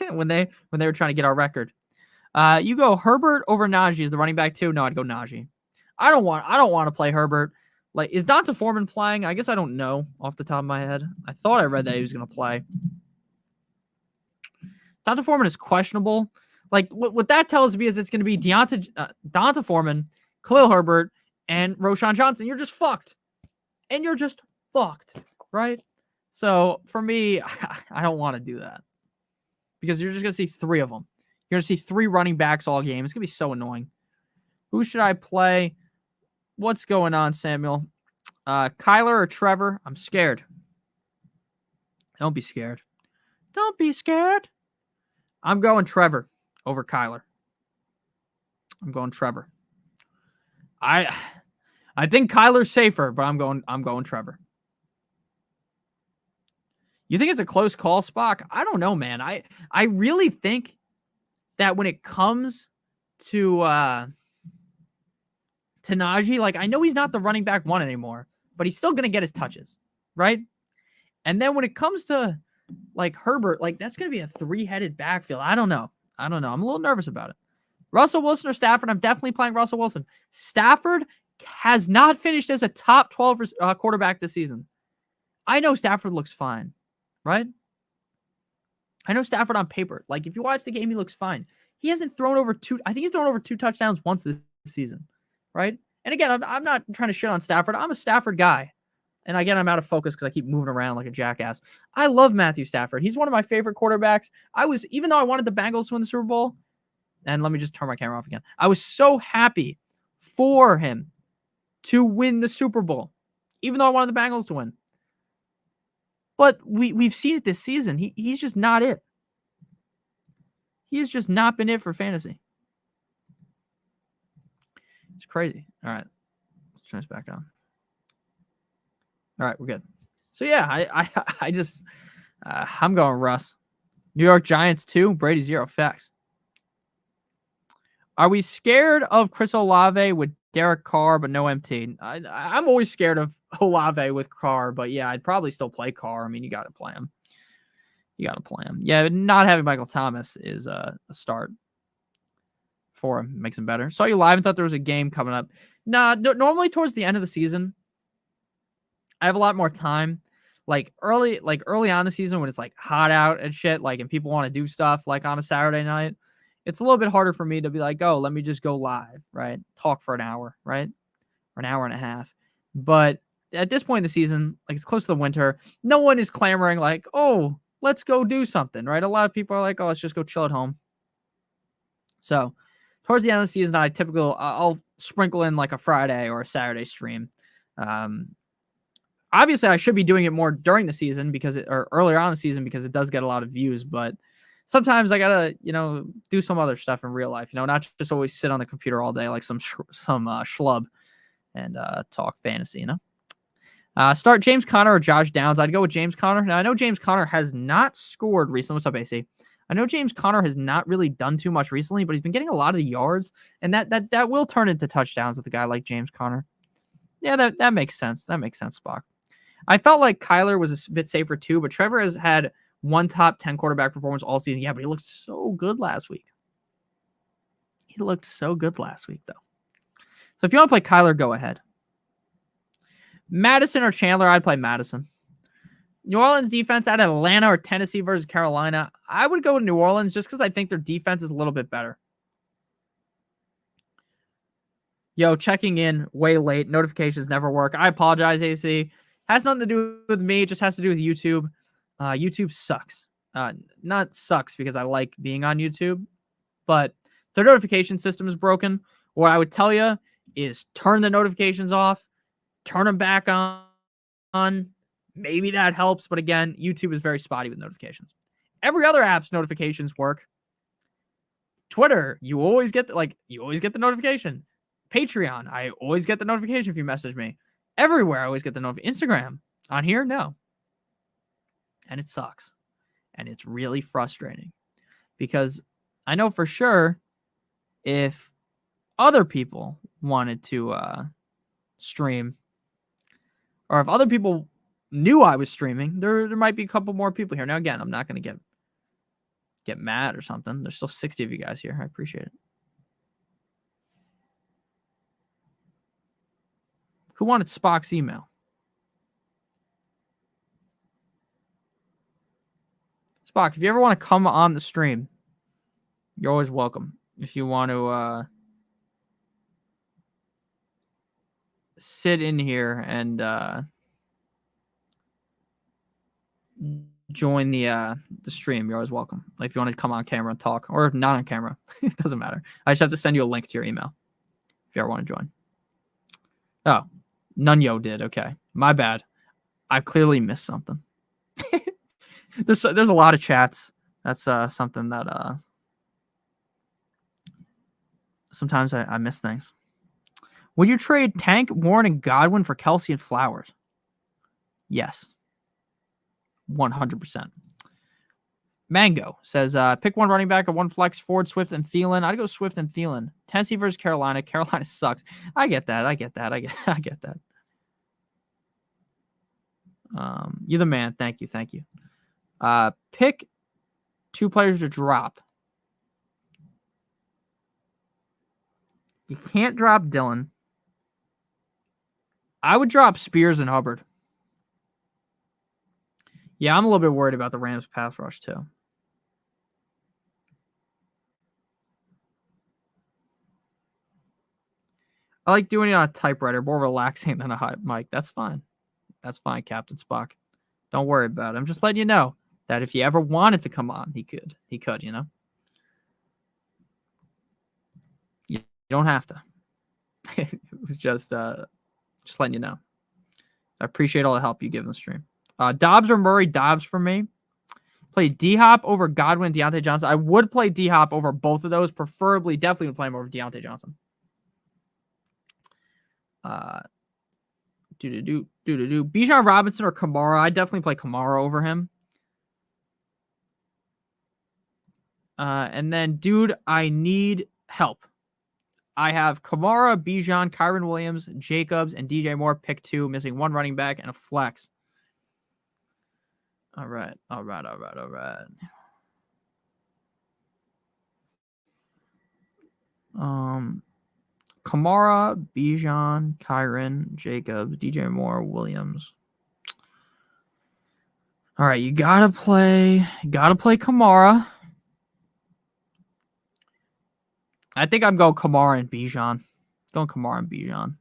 when they were trying to get our record. You go Herbert over Najee is the running back too. No, I'd go Najee. I don't want to play Herbert. Like, is Donta Foreman playing? I guess I don't know off the top of my head. I thought I read that he was going to play. Donta Foreman is questionable. Like, what that tells me is it's going to be Donta Foreman, Khalil Herbert, and Roschon Johnson. You're just fucked. And you're just fucked, right? So, for me, I don't want to do that. Because you're just going to see 3 of them. You're going to see 3 running backs all game. It's going to be so annoying. Who should I play? What's going on, Samuel? Kyler or Trevor? I'm scared. Don't be scared. Don't be scared. I'm going Trevor over Kyler. I'm going Trevor. I think Kyler's safer, but I'm going Trevor. You think it's a close call, Spock? I don't know, man. I really think that when it comes to Najee, like, I know he's not the running back 1 anymore, but he's still going to get his touches, right? And then when it comes to, like, Herbert, like, that's going to be a 3-headed backfield. I don't know. I'm a little nervous about it. Russell Wilson or Stafford? I'm definitely playing Russell Wilson. Stafford has not finished as a top 12 quarterback this season. I know Stafford looks fine, right? I know Stafford on paper. Like, if you watch the game, he looks fine. He hasn't thrown over 2. I think he's thrown over 2 touchdowns once this season. Right? And again, I'm not trying to shit on Stafford. I'm a Stafford guy. And again, I'm out of focus because I keep moving around like a jackass. I love Matthew Stafford. He's one of my favorite quarterbacks. Even though I wanted the Bengals to win the Super Bowl, and let me just turn my camera off again. I was so happy for him to win the Super Bowl, even though I wanted the Bengals to win. But we've seen it this season. He's just not it. He has just not been it for fantasy. It's crazy. All right. Let's turn this back on. All right, we're good. So yeah, I just I'm going Russ. New York Giants 2, Brady 0. Facts. Are we scared of Chris Olave with Derek Carr but no MT? I'm always scared of Olave with Carr, but yeah, I'd probably still play Carr. I mean, you got to play him. Yeah, not having Michael Thomas is a start for him. Makes him better. Saw you live and thought there was a game coming up. Nah, normally towards the end of the season, I have a lot more time. Like early on in the season when it's like hot out and shit, like, and people want to do stuff like on a Saturday night, it's a little bit harder for me to be like, oh, let me just go live, right? Talk for an hour, right? Or an hour and a half. But at this point in the season, like it's close to the winter, no one is clamoring like, oh, let's go do something, right? A lot of people are like, oh, let's just go chill at home. So towards the end of the season, I'll sprinkle in like a Friday or a Saturday stream. Obviously, I should be doing it more during the season or earlier on in the season because it does get a lot of views. But sometimes I gotta, do some other stuff in real life. Not just always sit on the computer all day like some schlub and talk fantasy. Start James Conner or Josh Downs. I'd go with James Conner. Now I know James Conner has not scored recently. What's up, AC? I know James Conner has not really done too much recently, but he's been getting a lot of yards, and that will turn into touchdowns with a guy like James Conner. Yeah, that makes sense. That makes sense, Spock. I felt like Kyler was a bit safer too, but Trevor has had one top 10 quarterback performance all season. Yeah, but he looked so good last week. Though. So if you want to play Kyler, go ahead. Madison or Chandler, I'd play Madison. New Orleans defense at Atlanta or Tennessee versus Carolina. I would go with New Orleans just because I think their defense is a little bit better. Yo, checking in way late. Notifications never work. I apologize, AC. Has nothing to do with me. It just has to do with YouTube. YouTube sucks. Not sucks because I like being on YouTube, but their notification system is broken. What I would tell you is turn the notifications off, turn them back on. Maybe that helps, but again, YouTube is very spotty with notifications. Every other app's notifications work. Twitter, you always get the notification. Patreon, I always get the notification if you message me. Everywhere, I always get the notification. Instagram, on here, no. And it sucks. And it's really frustrating because I know for sure if other people wanted to stream, or if other people knew I was streaming, there might be a couple more people here. Now, again, I'm not going to get mad or something. There's still 60 of you guys here. I appreciate it. Who wanted Spock's email? Spock, if you ever want to come on the stream, you're always welcome. If you want to sit in here and join the stream, you're always welcome. Like if you want to come on camera and talk, or not on camera, it doesn't matter. I just have to send you a link to your email if you ever want to join. Oh, Nunyo did. Okay, my bad. I clearly missed something. There's a lot of chats. That's something that sometimes I miss things. Would you trade Tank, Warren, and Godwin for Kelsey and Flowers? Yes. 100%. Mango says, pick one running back or one flex, Ford, Swift, and Thielen. I'd go Swift and Thielen. Tennessee versus Carolina. Carolina sucks. I get that. I get that. You're the man. Thank you. Pick two players to drop. You can't drop Dylan. I would drop Spears and Hubbard. Yeah, I'm a little bit worried about the Rams pass rush too. I like doing it on a typewriter, more relaxing than a hot mic. That's fine. That's fine, Captain Spock. Don't worry about it. I'm just letting you know that if he ever wanted to come on, he could. He could, don't have to. It was just letting you know. I appreciate all the help you give in the stream. Dobbs or Murray? Dobbs for me. Play D-Hop over Godwin, Deontay Johnson. I would play D-Hop over both of those. Preferably, definitely would play him over Deontay Johnson. Bijan Robinson or Kamara? I definitely play Kamara over him. And then, dude, I need help. I have Kamara, Bijan, Kyron Williams, Jacobs, and DJ Moore. Pick 2, missing 1 running back and a flex. All right. Kamara, Bijan, Kyron, Jacobs, DJ Moore, Williams. All right, you gotta play Kamara. I think I'm going Kamara and Bijan. Going Kamara and Bijan.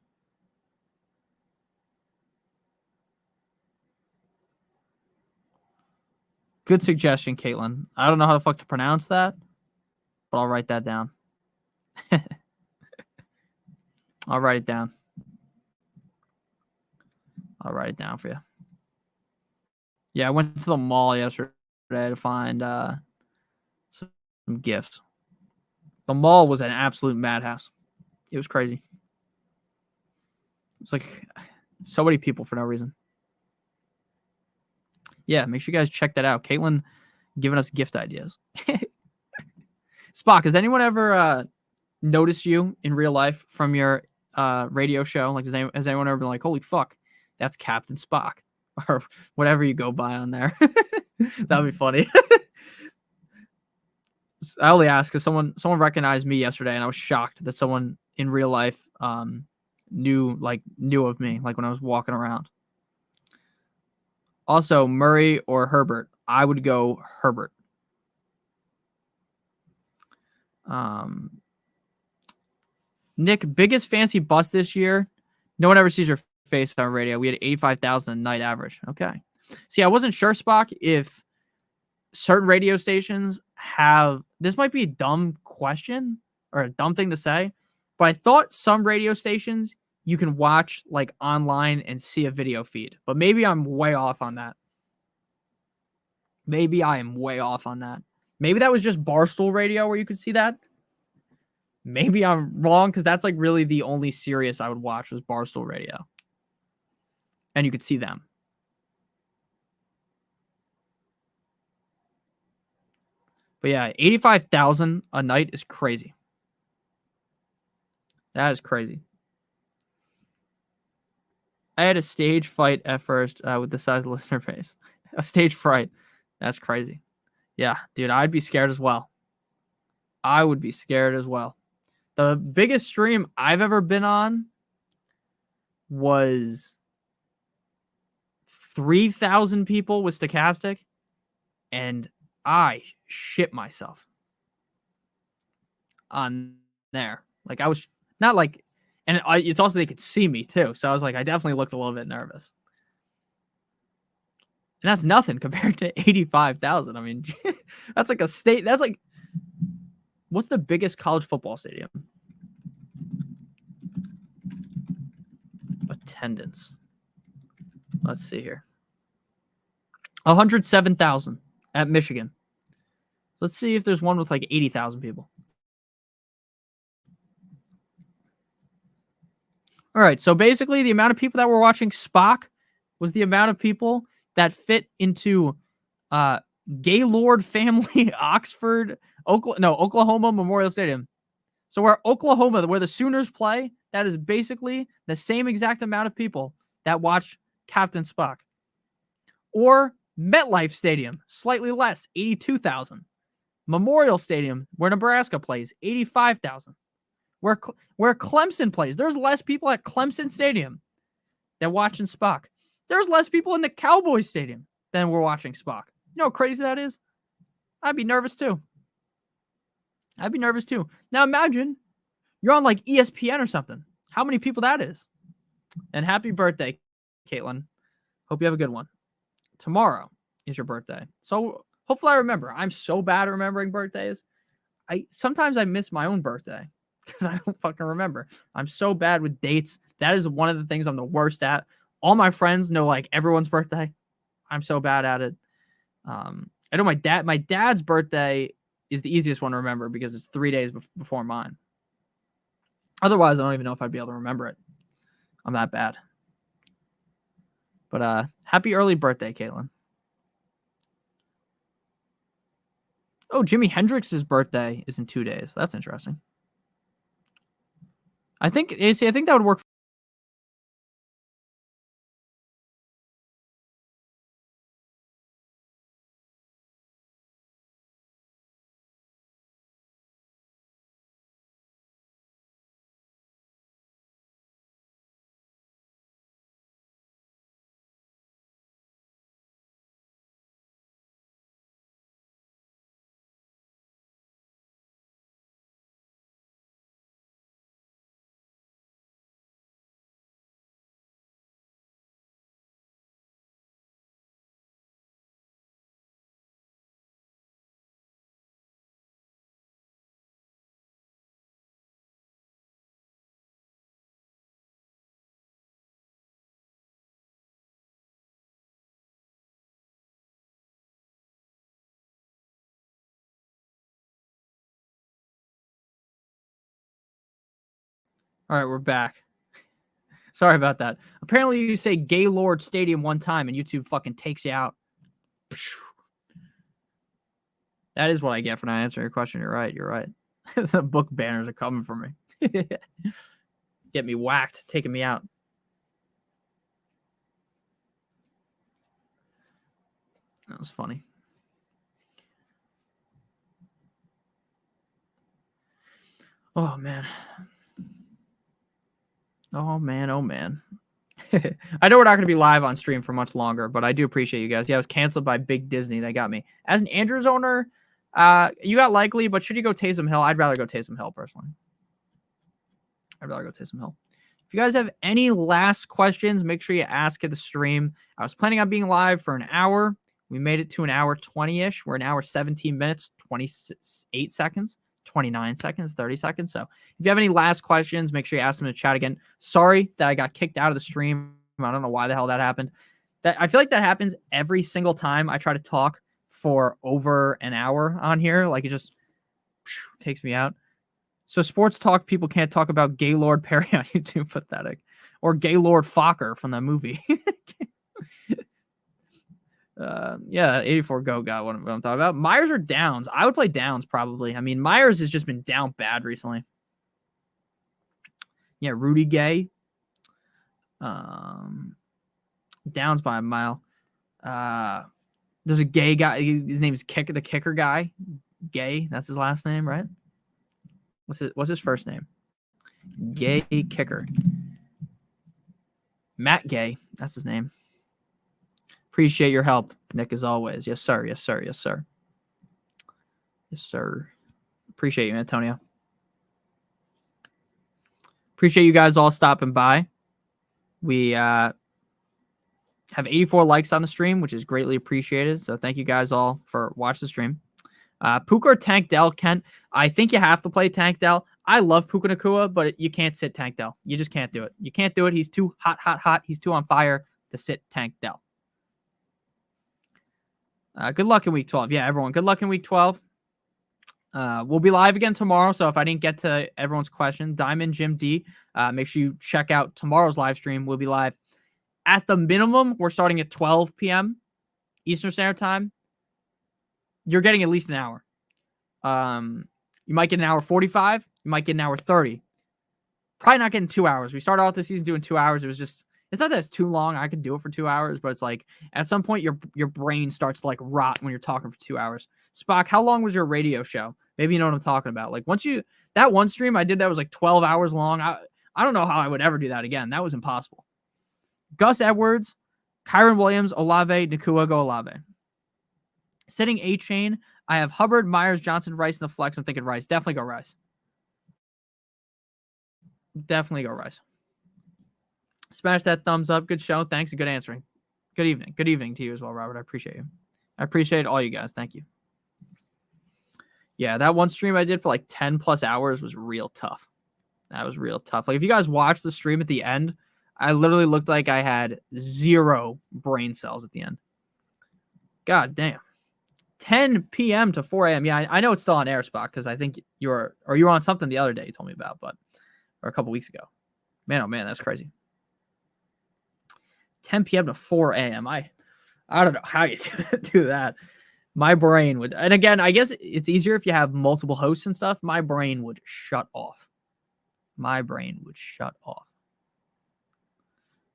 Good suggestion, Caitlin. I don't know how the fuck to pronounce that, but I'll write that down. I'll write it down. I'll write it down for you. Yeah, I went to the mall yesterday to find some gifts. The mall was an absolute madhouse. It was crazy. It's like so many people for no reason. Yeah, make sure you guys check that out. Caitlin giving us gift ideas. Spock, has anyone ever noticed you in real life from your radio show? Like, has anyone ever been like, holy fuck, that's Captain Spock? Or whatever you go by on there. That would be funny. I only asked because someone recognized me yesterday, and I was shocked that someone in real life knew of me, like when I was walking around. Also, Murray or Herbert? I would go Herbert. Nick, biggest fancy bust this year? No one ever sees your face on radio. We had 85,000 a night average. Okay. See, I wasn't sure, Spock, if certain radio stations have... This might be a dumb question or a dumb thing to say, but I thought some radio stations you can watch like online and see a video feed. But maybe I'm way off on that. Maybe I am way off on that. Maybe that was just Barstool Radio where you could see that. Maybe I'm wrong because that's like really the only Sirius I would watch was Barstool Radio. And you could see them. But yeah, 85,000 a night is crazy. That is crazy. I had a stage fight at first with the size of listener base. A stage fright. That's crazy. Yeah, dude, I'd be scared as well. I would be scared as well. The biggest stream I've ever been on was 3,000 people with Stochastic, and I shit myself on there. Like, I was not like, and it's also they could see me too. So I was like, I definitely looked a little bit nervous. And that's nothing compared to 85,000. I mean, that's like a state. That's like, what's the biggest college football stadium? Attendance. Let's see here. 107,000 at Michigan. Let's see if there's one with like 80,000 people. All right. So basically, the amount of people that were watching Spock was the amount of people that fit into Gaylord Family Oxford, Oklahoma Memorial Stadium. So where Oklahoma, where the Sooners play, that is basically the same exact amount of people that watch Captain Spock. Or MetLife Stadium, slightly less, 82,000. Memorial Stadium, where Nebraska plays, 85,000. Where Clemson plays, there's less people at Clemson Stadium than watching Spock. There's less people in the Cowboys Stadium than we're watching Spock. You know how crazy that is? I'd be nervous too. Now imagine you're on like ESPN or something. How many people that is? And happy birthday, Caitlin. Hope you have a good one. Tomorrow is your birthday. So hopefully I remember. I'm so bad at remembering birthdays. Sometimes I miss my own birthday because I don't fucking remember. I'm so bad with dates. That is one of the things I'm the worst at. All my friends know like everyone's birthday. I'm so bad at it. I know my dad's birthday is the easiest one to remember because it's 3 days before mine. Otherwise, I don't even know if I'd be able to remember it. I'm that bad. But happy early birthday, Caitlin. Oh, Jimi Hendrix's birthday is in 2 days. That's interesting. I think that would work. All right, we're back. Sorry about that. Apparently, you say Gaylord Stadium one time and YouTube fucking takes you out. That is what I get for not answering your question. You're right. You're right. The book banners are coming for me. Get me whacked, taking me out. That was funny. Oh, man. Oh, man. Oh, man. I know we're not going to be live on stream for much longer, but I do appreciate you guys. Yeah, I was canceled by Big Disney. They got me. As an Andrews owner, you got Likely, but should you go Taysom Hill? I'd rather go Taysom Hill, personally. I'd rather go Taysom Hill. If you guys have any last questions, make sure you ask at the stream. I was planning on being live for an hour. We made it to an hour 20-ish. We're an hour 17 minutes, 28 seconds, 29 seconds, 30 seconds. So if you have any last questions, make sure you ask them in the chat again. Sorry that I got kicked out of the stream. I don't know why the hell that happened. I feel like that happens every single time I try to talk for over an hour on here. Like it just takes me out. So sports talk people can't talk about Gaylord Perry on YouTube. Pathetic. Or Gaylord Fokker from that movie. Yeah, 84 Go got what I'm talking about. Myers or Downs? I would play Downs probably. I mean, Myers has just been down bad recently. Yeah, Rudy Gay. Downs by a mile. There's a Gay guy. His name is the kicker guy. Gay. That's his last name, right? What's his first name? Gay kicker. Matt Gay. That's his name. Appreciate your help, Nick, as always. Yes, sir. Yes, sir. Yes, sir. Yes, sir. Appreciate you, Antonio. Appreciate you guys all stopping by. We have 84 likes on the stream, which is greatly appreciated. So thank you guys all for watching the stream. Puka or Tank Dell, Kent? I think you have to play Tank Dell. I love Puka Nacua, but you can't sit Tank Dell. You just can't do it. You can't do it. He's too hot. He's too on fire to sit Tank Dell. Good luck in week 12. Yeah, everyone. Good luck in week 12. We'll be live again tomorrow. So if I didn't get to everyone's question, Diamond Jim D, make sure you check out tomorrow's live stream. We'll be live at the minimum. We're starting at 12 p.m. Eastern Standard Time. You're getting at least an hour. You might get an hour 45. You might get an hour 30. Probably not getting 2 hours. We started off the season doing 2 hours. It's not that it's too long. I could do it for 2 hours, but it's like at some point your brain starts to like rot when you're talking for 2 hours. Spock, how long was your radio show? Maybe you know what I'm talking about. Like that one stream I did that was like 12 hours long. I don't know how I would ever do that again. That was impossible. Gus Edwards, Kyron Williams, Olave, Nacua, go Olave. Sitting A-chain, I have Hubbard, Myers, Johnson, Rice in the flex. I'm thinking Rice. Definitely go Rice. Definitely go Rice. Smash that thumbs up. Good show. Thanks and good answering. Good evening. Good evening to you as well, Robert. I appreciate you. I appreciate all you guys. Thank you. Yeah, that one stream I did for like 10 plus hours was real tough. That was real tough. Like, if you guys watched the stream at the end, I literally looked like I had 0 brain cells at the end. God damn. 10 p.m. to 4 a.m. Yeah, I know it's still on air, Spot, because I think you were on something the other day you told me about, or a couple weeks ago. Man, oh man, that's crazy. 10 p.m. to 4 a.m. I don't know how you do that. My brain would, and again, I guess it's easier if you have multiple hosts and stuff. My brain would shut off. Oh,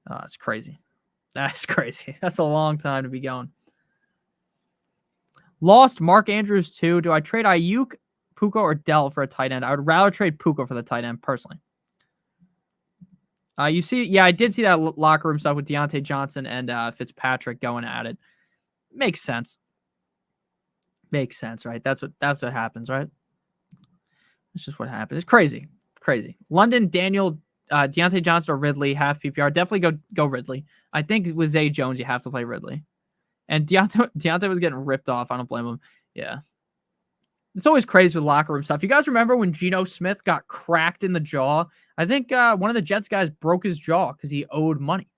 that's crazy. That's crazy. That's a long time to be going. Lost Mark Andrews too. Do I trade Ayuk, Puka, or Dell for a tight end? I would rather trade Puka for the tight end personally. You see, yeah, I did see that locker room stuff with Deontay Johnson and Fitzpatrick going at it. Makes sense. Right? That's what happens, right? It's just what happens. It's crazy. London, Daniel, Deontay Johnson or Ridley, half PPR. Definitely go Ridley. I think with Zay Jones, you have to play Ridley. And Deontay was getting ripped off. I don't blame him. Yeah. It's always crazy with locker room stuff. You guys remember when Geno Smith got cracked in the jaw? I think one of the Jets guys broke his jaw because he owed money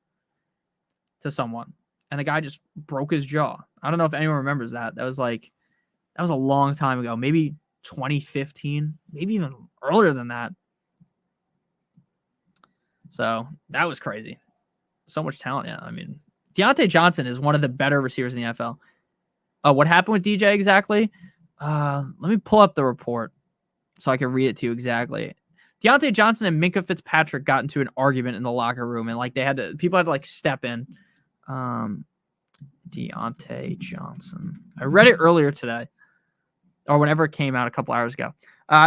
to someone. And the guy just broke his jaw. I don't know if anyone remembers that. That was a long time ago. Maybe 2015. Maybe even earlier than that. So that was crazy. So much talent. Yeah, I mean, Deontay Johnson is one of the better receivers in the NFL. What happened with DJ exactly? Let me pull up the report so I can read it to you exactly. Deontay Johnson and Minkah Fitzpatrick got into an argument in the locker room, and people had to step in. Deontay Johnson. I read it earlier today, or whenever it came out a couple hours ago.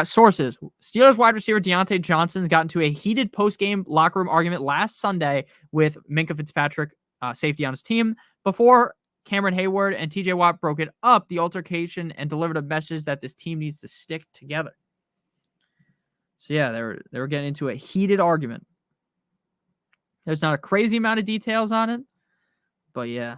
Sources: Steelers wide receiver Deontay Johnson got into a heated post-game locker room argument last Sunday with Minkah Fitzpatrick, safety on his team, before Cameron Hayward and TJ Watt broke it up. The altercation and delivered a message that this team needs to stick together. So yeah, they were getting into a heated argument. There's not a crazy amount of details on it, but yeah.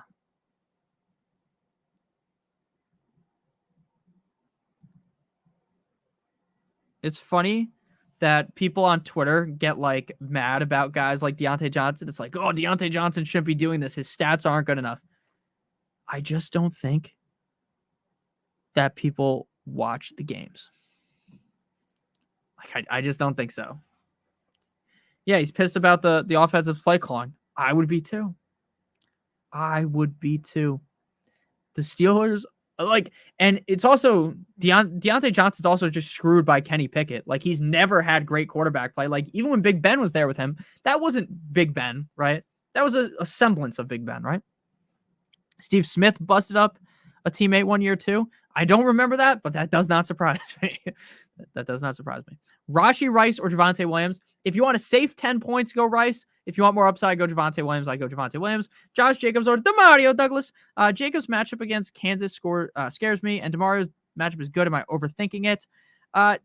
It's funny that people on Twitter get mad about guys like Deontay Johnson. It's like, oh, Deontay Johnson shouldn't be doing this. His stats aren't good enough. I just don't think that people watch the games. I just don't think so. Yeah, he's pissed about the offensive play calling. I would be too. The Steelers, and it's also Deontay Johnson's also just screwed by Kenny Pickett. He's never had great quarterback play. Even when Big Ben was there with him, that wasn't Big Ben, right? That was a semblance of Big Ben, right? Steve Smith busted up a teammate one year too. I don't remember that, but that does not surprise me. That does not surprise me. Rashee Rice or Javonte Williams. If you want a safe 10 points, go Rice. If you want more upside, go Javonte Williams. I go Javonte Williams. Josh Jacobs or Demario Douglas. Jacobs' matchup against Kansas scares me, and Demario's matchup is good. Am I overthinking it?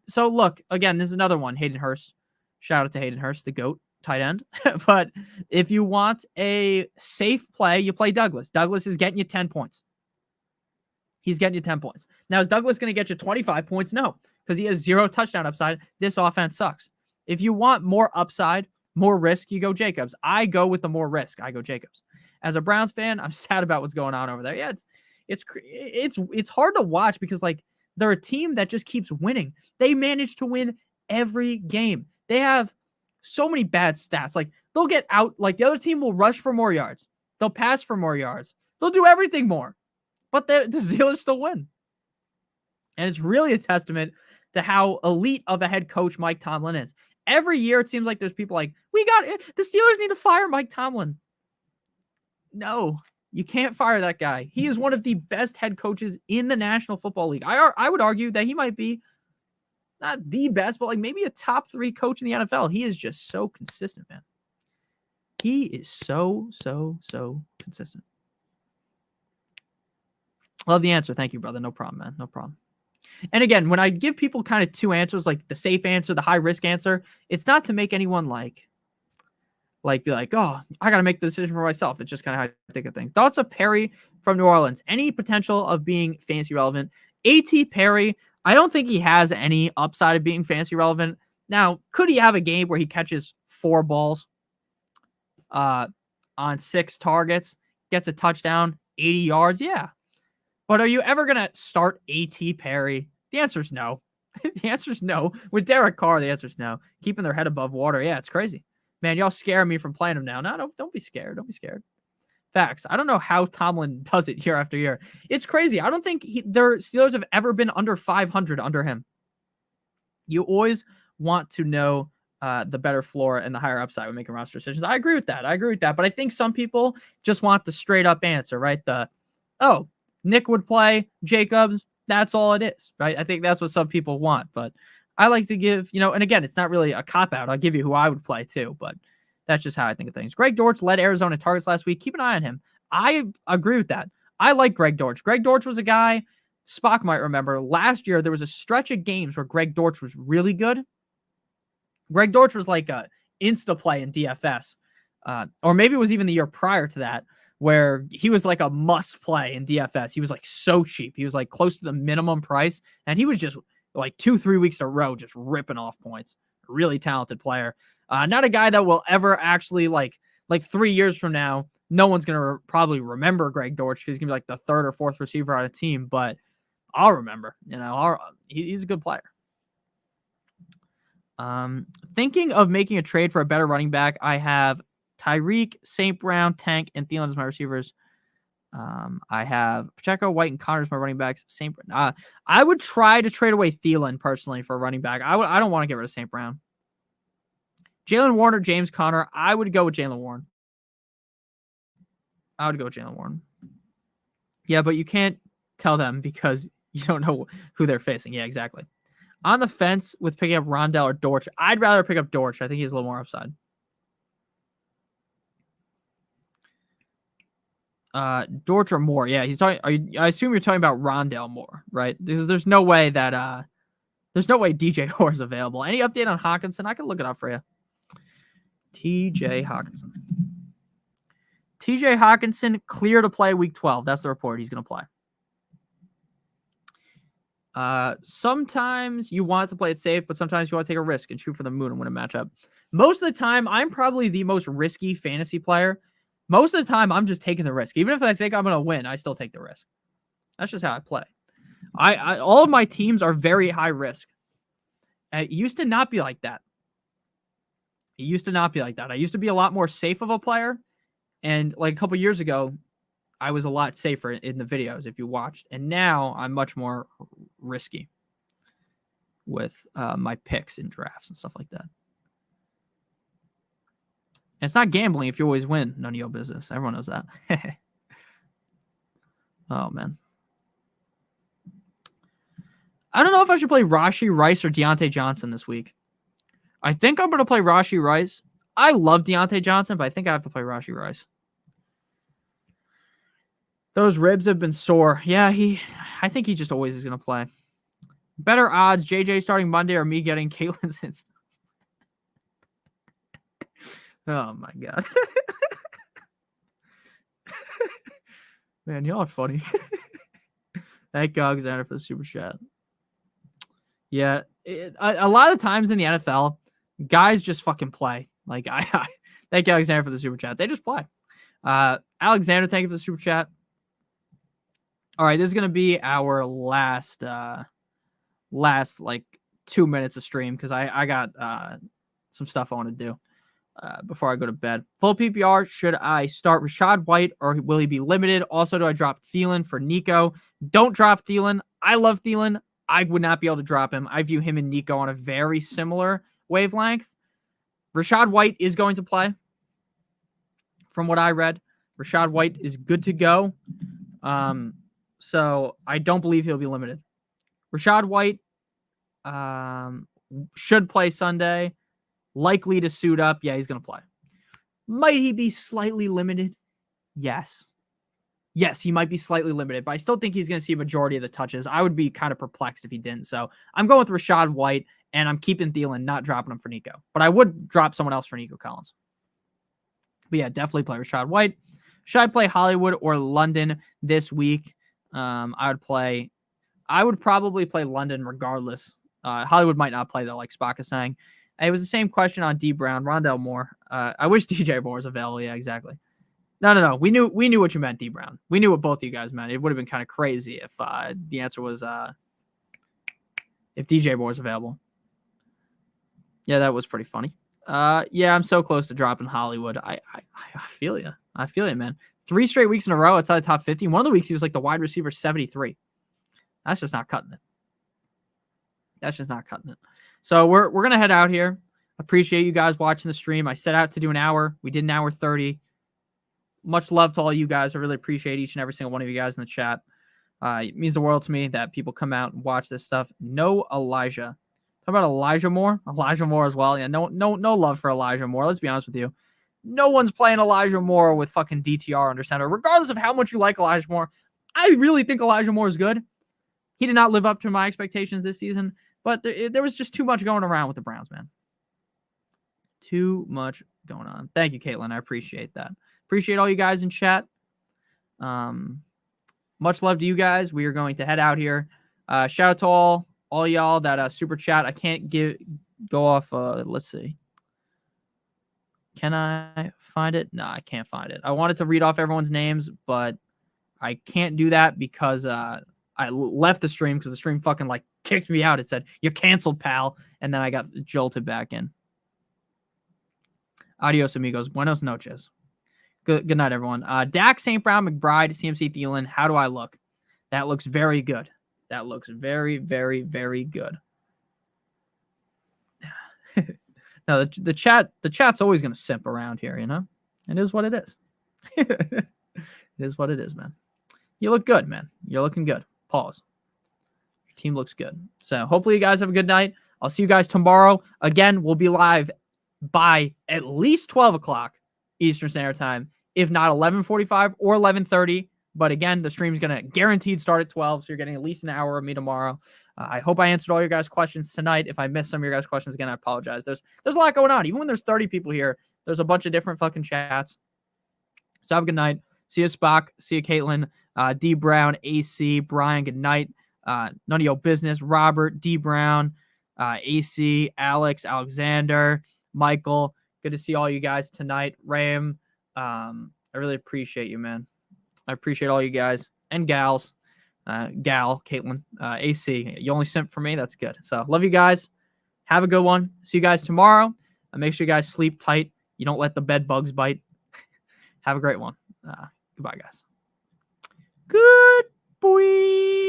So look, again, this is another one. Hayden Hurst. Shout out to Hayden Hurst, the GOAT tight end. But if you want a safe play, you play Douglas. Douglas is getting you 10 points. He's getting you 10 points. Now, is Douglas going to get you 25 points? No, because he has 0 touchdown upside. This offense sucks. If you want more upside, more risk, you go Jacobs. I go with the more risk. I go Jacobs. As a Browns fan, I'm sad about what's going on over there. Yeah, it's hard to watch because they're a team that just keeps winning. They manage to win every game. They have so many bad stats. They'll get out. The other team will rush for more yards. They'll pass for more yards. They'll do everything more. But the Steelers still win. And it's really a testament to how elite of a head coach Mike Tomlin is. Every year it seems like there's people the Steelers need to fire Mike Tomlin. No, you can't fire that guy. He is one of the best head coaches in the National Football League. I would argue that he might be not the best, but maybe a top 3 coach in the NFL. He is just so consistent, man. He is so consistent. Love the answer. Thank you, brother. No problem, man. No problem. And again, when I give people kind of 2 answers, the safe answer, the high risk answer, it's not to make anyone be oh, I got to make the decision for myself. It's just kind of how I think of things. Thoughts of Perry from New Orleans. Any potential of being fantasy relevant? A.T. Perry, I don't think he has any upside of being fantasy relevant. Now, could he have a game where he catches 4 balls on 6 targets, gets a touchdown, 80 yards? Yeah. But are you ever going to start A.T. Perry? The answer is no. The answer is no. With Derek Carr, the answer is no. Keeping their head above water. Yeah, it's crazy. Man, y'all scare me from playing him now. No, don't be scared. Don't be scared. Facts. I don't know how Tomlin does it year after year. It's crazy. I don't think their Steelers have ever been under 500 under him. You always want to know the better floor and the higher upside when making roster decisions. I agree with that. But I think some people just want the straight up answer, right? Nick would play, Jacobs, that's all it is, right? I think that's what some people want, but I like to give, and again, it's not really a cop-out. I'll give you who I would play too, but that's just how I think of things. Greg Dortch led Arizona targets last week. Keep an eye on him. I agree with that. I like Greg Dortch. Greg Dortch was a guy, Spock might remember, last year there was a stretch of games where Greg Dortch was really good. Greg Dortch was like a insta-play in DFS, or maybe it was even the year prior to that, where he was like a must play in DFS. He was like so cheap. He was like close to the minimum price. And he was just like 2-3 weeks in a row, just ripping off points. Really talented player. Not a guy that will ever actually like 3 years from now, no one's going to probably remember Greg Dortch because he's going to be like the 3rd or 4th receiver on a team, but I'll remember, he's a good player. Thinking of making a trade for a better running back. I have Tyreek, St. Brown, Tank, and Thielen as my receivers. I have Pacheco, White, and Connor as my running backs. I would try to trade away Thielen personally for a running back. I don't want to get rid of St. Brown. Jalen Warren or James Conner. I would go with Jalen Warren. Yeah, but you can't tell them because you don't know who they're facing. Yeah, exactly. On the fence with picking up Rondell or Dortch. I'd rather pick up Dortch. I think he has a little more upside. Dortch or Moore. Yeah, he's talking. I assume you're talking about Rondell Moore, right? Because there's no way that DJ Moore is available. Any update on Hawkinson? I can look it up for you. TJ Hawkinson clear to play week 12. That's the report. He's going to play. Sometimes you want to play it safe, but sometimes you want to take a risk and shoot for the moon and win a matchup. Most of the time, I'm probably the most risky fantasy player. Most of the time, I'm just taking the risk. Even if I think I'm going to win, I still take the risk. That's just how I play. All of my teams are very high risk. It used to not be like that. I used to be a lot more safe of a player. And like a couple years ago, I was a lot safer in the videos if you watched. And now I'm much more risky with my picks in drafts and stuff like that. And it's not gambling if you always win. None of your business. Everyone knows that. Oh, man. I don't know if I should play Rashee Rice or Deontay Johnson this week. I think I'm going to play Rashee Rice. I love Deontay Johnson, but I think I have to play Rashee Rice. Those ribs have been sore. Yeah, I think he just always is going to play. Better odds, JJ starting Monday or me getting Caitlin since. Oh, my God. Man, y'all are funny. Thank you, Alexander, for the super chat. Yeah, a lot of times in the NFL, guys just fucking play. Like, thank you, Alexander, for the super chat. They just play. Alexander, thank you for the super chat. All right, this is going to be our last like 2 minutes of stream because I got some stuff I want to do before I go to bed. Full PPR, should I start Rachaad White or will he be limited? Also, do I drop Thielen for Nico? Don't drop Thielen. I love Thielen. I would not be able to drop him. I view him and Nico on a very similar wavelength. Rachaad White is going to play. From what I read, Rachaad White is good to go. So I don't believe he'll be limited. Rachaad White should play Sunday. Likely to suit up. Yeah, he's going to play. Might he be slightly limited? Yes. Yes, he might be slightly limited, but I still think he's going to see a majority of the touches. I would be kind of perplexed if he didn't. So I'm going with Rachaad White, and I'm keeping Thielen, not dropping him for Nico. But I would drop someone else for Nico Collins. But yeah, definitely play Rachaad White. Should I play Hollywood or London this week? I would probably play London regardless. Hollywood might not play though, like Spock is saying. It was the same question on D Brown, Rondell Moore. I wish DJ Moore was available. Yeah, exactly. No. We knew what you meant, D Brown. We knew what both of you guys meant. It would have been kind of crazy if the answer was if DJ Moore was available. Yeah, that was pretty funny. Yeah, I'm so close to dropping Hollywood. I feel you. I feel you, man. 3 straight weeks in a row outside the top 50. One of the weeks he was like the wide receiver 73. That's just not cutting it. That's just not cutting it. So we're gonna head out here. Appreciate you guys watching the stream. I set out to do an hour. We did an hour 30. Much love to all you guys. I really appreciate each and every single one of you guys in the chat. It means the world to me that people come out and watch this stuff. No Elijah. How about Elijah Moore? Elijah Moore as well. Yeah, no love for Elijah Moore. Let's be honest with you. No one's playing Elijah Moore with fucking DTR under center. Regardless of how much you like Elijah Moore, I really think Elijah Moore is good. He did not live up to my expectations this season, but there was just too much going around with the Browns, man. Too much going on. Thank you, Caitlin. I appreciate that. Appreciate all you guys in chat. Much love to you guys. We are going to head out here. Shout out to all y'all that super chat. I can't go off. Let's see. Can I find it? No, I can't find it. I wanted to read off everyone's names, but I can't do that because I left the stream because the stream fucking like kicked me out. It said, "You're canceled, pal." And then I got jolted back in. Adios, amigos. Buenos noches. Good night, everyone. Dak, St. Brown, McBride, CMC, Thielen. How do I look? That looks very good. That looks very, very, very good. No, the chat's always going to simp around here, you know? It is what it is. It is what it is, man. You look good, man. You're looking good. Pause. Your team looks good. So hopefully you guys have a good night. I'll see you guys tomorrow. Again, we'll be live by at least 12 o'clock Eastern Standard Time, if not 11:45 or 11:30. But again, the stream's going to guaranteed start at 12, so you're getting at least an hour of me tomorrow. I hope I answered all your guys' questions tonight. If I missed some of your guys' questions again, I apologize. There's a lot going on. Even when there's 30 people here, there's a bunch of different fucking chats. So have a good night. See you, Spock. See you, Caitlin. D. Brown, AC, Brian, good night. None of your business. Robert, D. Brown, AC, Alex, Alexander, Michael. Good to see all you guys tonight. Ram, I really appreciate you, man. I appreciate all you guys and gals. Caitlin, AC. You only simp for me. That's good. So love you guys. Have a good one. See you guys tomorrow. Make sure you guys sleep tight. You don't let the bed bugs bite. Have a great one. Goodbye, guys. Good boy.